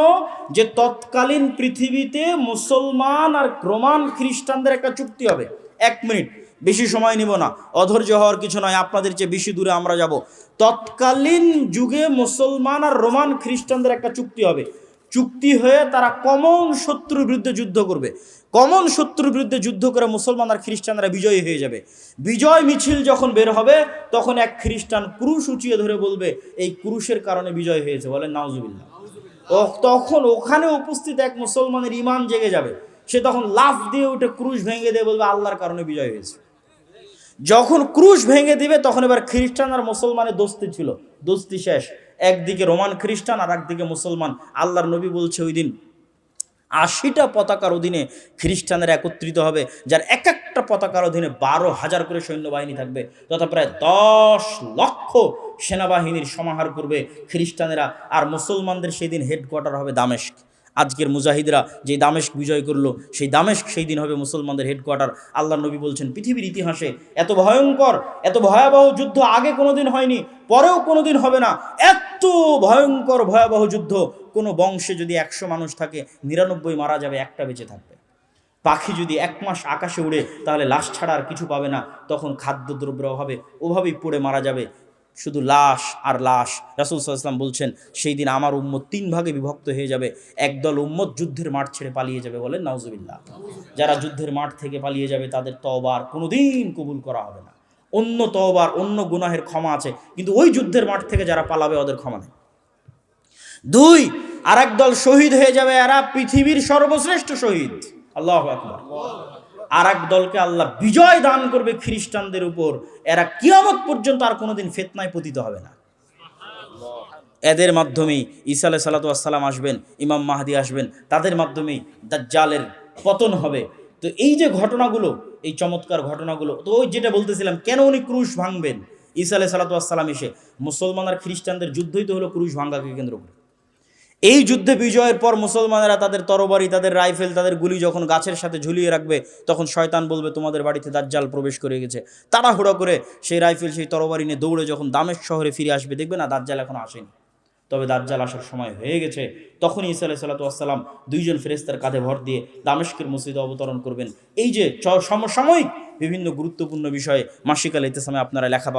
যে তৎকালীন পৃথিবীতে মুসলমান আর রোমান খ্রিস্টানদের একটা চুক্তি হবে। 1 মিনিট, বেশি সময় নিব না, অধৈর্য হওয়ার কিছু নয়, আপনাদের চেয়ে বেশি দূরে আমরা যাব। তৎকালীন যুগে মুসলমান আর রোমান খ্রিস্টানদের একটা চুক্তি হবে। চুক্তি হয়ে তারা কমন শত্রুর বিরুদ্ধে যুদ্ধ করবে। কমন শত্রুর বিরুদ্ধে যুদ্ধ করে মুসলমান আর খ্রিস্টানরা বিজয়ী হয়ে যাবে। বিজয় মিছিল যখন বের হবে তখন এক খ্রিস্টান ক্রুশ উঁচিয়ে ধরে বলবে এই ক্রুশের কারণে বিজয় হয়েছে, বলেন নাউজুবিল্লাহ। তখন ওখানে উপস্থিত এক মুসলমানের ঈমান জেগে যাবে, সে তখন লাফ দিয়ে উঠে ক্রুশ ভেঙে দিয়ে বলবে আল্লাহর কারণে বিজয় হয়েছে। যখন ক্রুশ ভেঙে দিবে তখন এবার খ্রিস্টান আর মুসলমানের দোস্তি ছিল, দোস্তি শেষ। একদিকে রোমান খ্রিস্টান আর একদিকে মুসলমান। আল্লাহর নবী বলছে ওই দিন 80টা পতাকার অধীনে খ্রিস্টানরা একত্রিত হবে, যার এক একটা পতাকার অধীনে 12,000 করে সৈন্যবাহিনী থাকবে, তথা প্রায় 10 লক্ষ সেনাবাহিনীর সমাহার করবে খ্রিস্টানেরা। আর মুসলমানদের সেই দিন হেডকোয়ার্টার হবে দামেস্ক। আজকের মুজাহিদরা যে দামেস্ক বিজয় করলো সেই দামেস্ক সেই দিন হবে মুসলমানদের হেডকোয়ার্টার। আল্লাহ নবী বলছেন পৃথিবীর ইতিহাসে এত ভয়ঙ্কর এত ভয়াবহ যুদ্ধ আগে কোনোদিন হয়নি, পরেও কোনোদিন হবে না। এত ভয়ঙ্কর ভয়াবহ যুদ্ধ, কোনো বংশে যদি 100 মানুষ থাকে 99 মারা যাবে, একটা বেঁচে থাকবে। পাখি যদি 1 মাস আকাশে উড়ে তাহলে লাশ ছাড়া আর কিছু পাবে না, তখন খাদ্যদ্রব্যের অভাবে ওভাবেই পড়ে মারা যাবে, শুধু লাশ আর লাশ। রাসূল সাল্লাল্লাহু আলাইহি ওয়াসাল্লাম বলছেন সেই দিন আমার উম্মত 3 ভাগে বিভক্ত হয়ে যাবে। একদল উম্মত যুদ্ধের মাঠ ছেড়ে পালিয়ে যাবে, বলেন নাউজুবিল্লাহ। যারা যুদ্ধের মাঠ থেকে পালিয়ে যাবে তাদের তওবা আর কোনোদিন কবুল করা হবে না। অন্য তওবার অন্য গুনাহের ক্ষমা আছে, কিন্তু ওই যুদ্ধের মাঠ থেকে যারা পালাবে ওদের ক্ষমা নেই। 2, আরেক দল শহীদ হয়ে যাবে, এরা পৃথিবীর সর্বশ্রেষ্ঠ শহীদ, আল্লাহু আকবার। আর এক দলকে আল্লাহ বিজয় দান করবে খ্রিস্টানদের উপর, এরা কিয়ামত পর্যন্ত আর কোনোদিন ফিতনায় পতিত হবে না। এদের মাধ্যমেই ঈসা আলাইহিস সালাতু ওয়াস সালাম আসবেন, ইমাম মাহদি আসবেন, তাদের মাধ্যমেই দাজ্জালের পতন হবে। তো এই যে ঘটনাগুলো, এই চমৎকার ঘটনাগুলো, তো ওই যেটা বলতেছিলাম কেন উনি ক্রুশ ভাঙবেন, ঈসা আলাইহিস সালাতু ওয়াস সালাম এসে, মুসলমান আর খ্রিস্টানদের যুদ্ধই তো হলো ক্রুশ ভাঙাকে কেন্দ্র করে। এই যুদ্ধে বিজয়ের পর মুসলমানেরা তাদের তরবারি তাদের রাইফেল তাদের গুলি যখন গাছের সাথে ঝুলিয়ে রাখবে, তখন শয়তান বলবে তোমাদের বাড়িতে দাজ্জাল প্রবেশ করে গেছে। তাড়াহুড়ো করে সেই রাইফেল সেই তরবারি নিয়ে দৌড়ে যখন দামেস্ক শহরে ফিরে আসবে, দেখবে না দাজ্জাল এখন আসেনি, তবে দাজ্জাল আসার সময় হয়ে গেছে। তখনই ঈসা আলাইহিস সালাতু ওয়াস সালাম 2 জন ফেরেশতার কাঁধে ভর দিয়ে দামেস্কের মসজিদে অবতরণ করবেন। এই যে সমসাময়িক বিভিন্ন গুরুত্বপূর্ণ বিষয়ে মাসিক আল ইতিসামে আপনারা লেখা